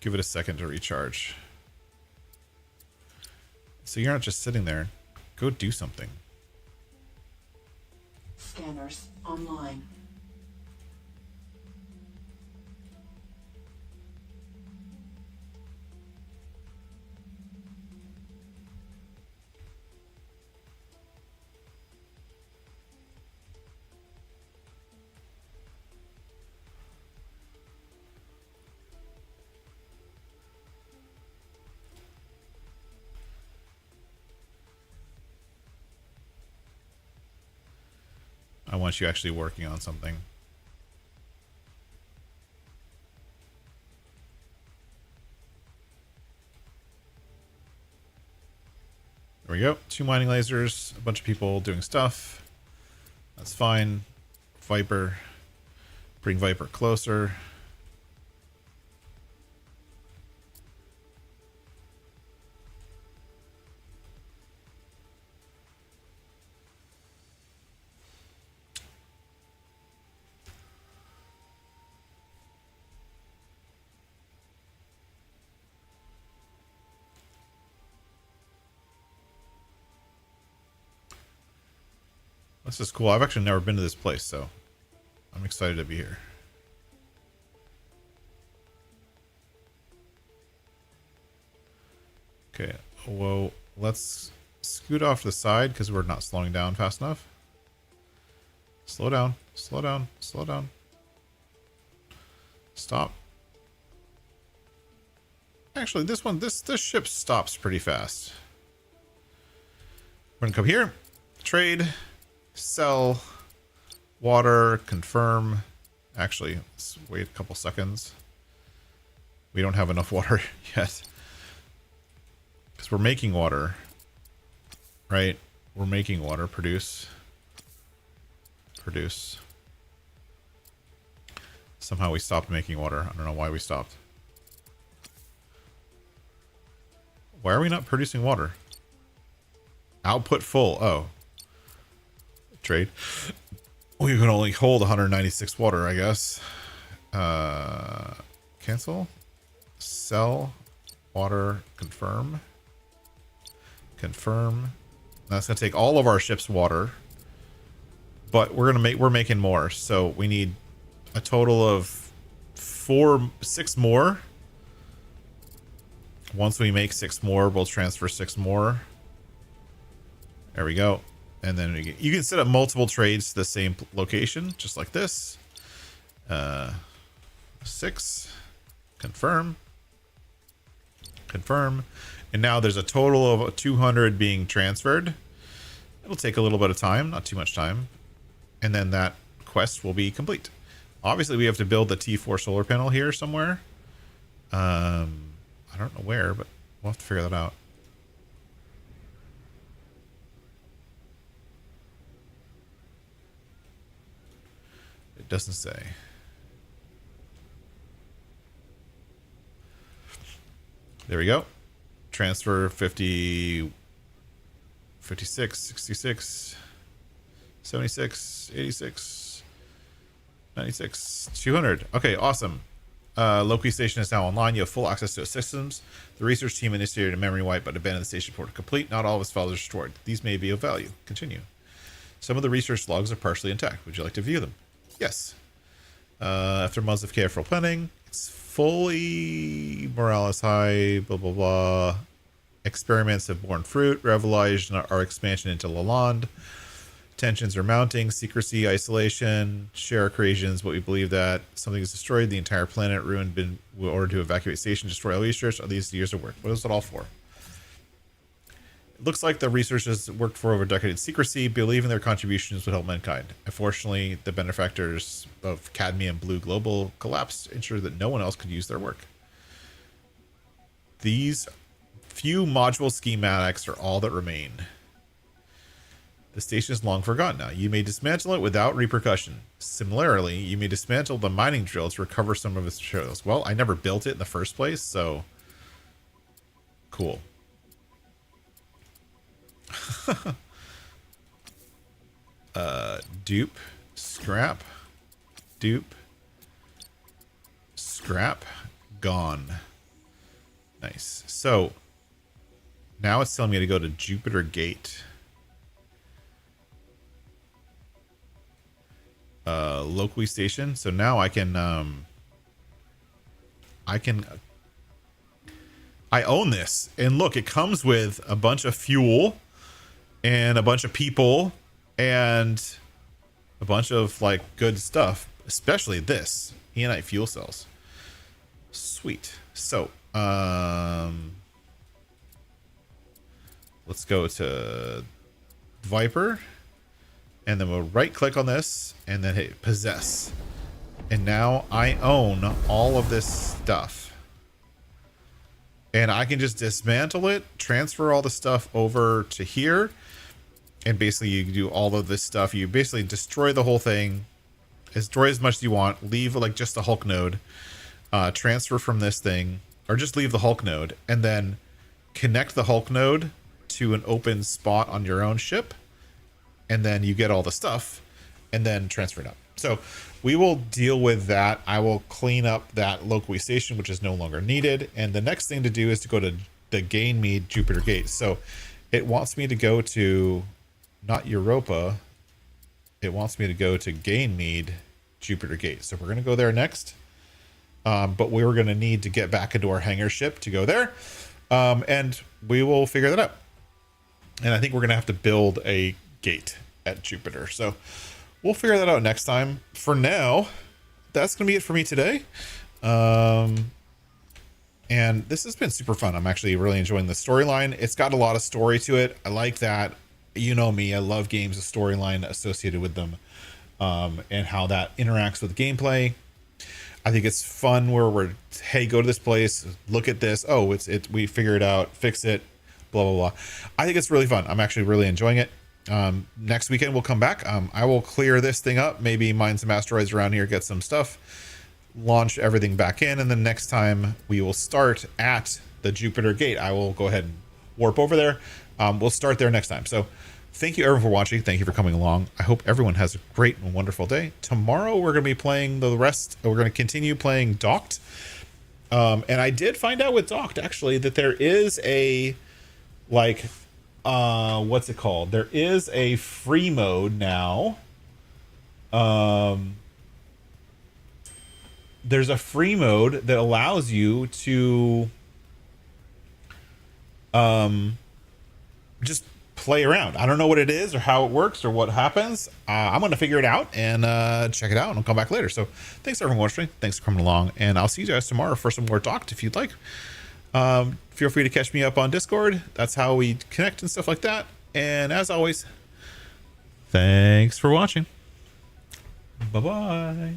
Give it a second to recharge. So you're not just sitting there. Go do something. Scanners online. I want you actually working on something. There we go. 2 mining lasers, a bunch of people doing stuff. That's fine. Viper. Bring Viper closer. This is cool. I've actually never been to this place, so I'm excited to be here. Okay, whoa. Let's scoot off to the side because we're not slowing down fast enough. Slow down, slow down, slow down. Stop. Actually, this ship stops pretty fast. We're gonna come here, trade, sell, water, confirm. Actually, let's wait a couple seconds. We don't have enough water yet. Because we're making water. Right? We're making water. Produce. Produce. Somehow we stopped making water. I don't know why we stopped. Why are we not producing water? Output full. Oh. Trade. We can only hold 196 water, I guess. Cancel. Sell. Water. Confirm. Confirm. That's gonna take all of our ship's water. But we're making more. So we need a total of 6 more. Once we make 6 more, we'll transfer 6 more. There we go. And then you can set up multiple trades to the same location, just like this. 6. Confirm. Confirm. And now there's a total of 200 being transferred. It'll take a little bit of time, not too much time. And then that quest will be complete. Obviously, we have to build the T4 solar panel here somewhere. I don't know where, but we'll have to figure that out. It doesn't say. There we go. Transfer 50, 56, 66, 76, 86, 96, 200. Okay, awesome. Loki station is now online. You have full access to its systems. The research team initiated a memory wipe but abandoned the station port complete. Not all of its files are destroyed. These may be of value. Continue. Some of the research logs are partially intact. Would you like to view them? Yes. After months of careful planning, it's fully morale is high, blah, blah, blah. Experiments have borne fruit, revelized our expansion into Lalande. Tensions are mounting, secrecy, isolation, share creations, but we believe that something is destroyed, the entire planet ruined, been ordered to evacuate station, destroy all research. Are these years of work? What is it all for? It looks like the researchers worked for over a decade in secrecy, believing their contributions would help mankind. Unfortunately, the benefactors of Cadmium Blue Global collapsed, ensured that no one else could use their work. These few module schematics are all that remain. The station is long forgotten now. You may dismantle it without repercussion. Similarly, you may dismantle the mining drill to recover some of its materials. Well, I never built it in the first place, so cool. Dupe, scrap, dupe, scrap, gone. Nice. So now it's telling me to go to Jupiter Gate. Locally station. So now I own this, and look, it comes with a bunch of fuel and a bunch of people and a bunch of like good stuff, especially this Eonite fuel cells. Sweet. So let's go to Viper. And then we'll right click on this and then hit possess. And now I own all of this stuff. And I can just dismantle it, transfer all the stuff over to here. And basically you do all of this stuff. You basically destroy the whole thing. Destroy as much as you want. Leave like just the Hulk node. Transfer from this thing. Or just leave the Hulk node. And then connect the Hulk node to an open spot on your own ship. And then you get all the stuff and then transfer it up. So we will deal with that. I will clean up that locally station, which is no longer needed. And the next thing to do is to go to the Ganymede Jupiter Gate. So it wants me to go to, not Europa. It wants me to go to Ganymede Jupiter Gate. So we're going to go there next. But we were going to need to get back into our hangar ship to go there. And we will figure that out. And I think we're going to have to build a gate at Jupiter, so we'll figure that out next time. For now, that's gonna be it for me today, and this has been super fun. I'm actually really enjoying the storyline. It's got a lot of story to it. I like that. You know me, I love games with storyline associated with them, and how that interacts with gameplay. I think it's fun where we're, hey, go to this place, look at this, oh, we figure it out, fix it, blah blah blah. I think it's really fun. I'm actually really enjoying it. Next weekend we'll come back. I will clear this thing up, maybe mine some asteroids around here, get some stuff, launch everything back in, and then next time we will start at the Jupiter Gate. I will go ahead and warp over there. We'll start there next time. So thank you everyone for watching. Thank you for coming along. I hope everyone has a great and wonderful day. Tomorrow we're going to be playing the rest. We're going to continue playing Docked. And I did find out with Docked actually that there is a like what's it called? There is a free mode now. There's a free mode that allows you to just play around. I don't know what it is or how it works or what happens. I'm going to figure it out and check it out, and I'll come back later. So thanks everyone for watching. Thanks for coming along, and I'll see you guys tomorrow for some more Docked if you'd like. Feel free to catch me up on Discord. That's how we connect and stuff like that. And as always, thanks for watching. Bye-bye.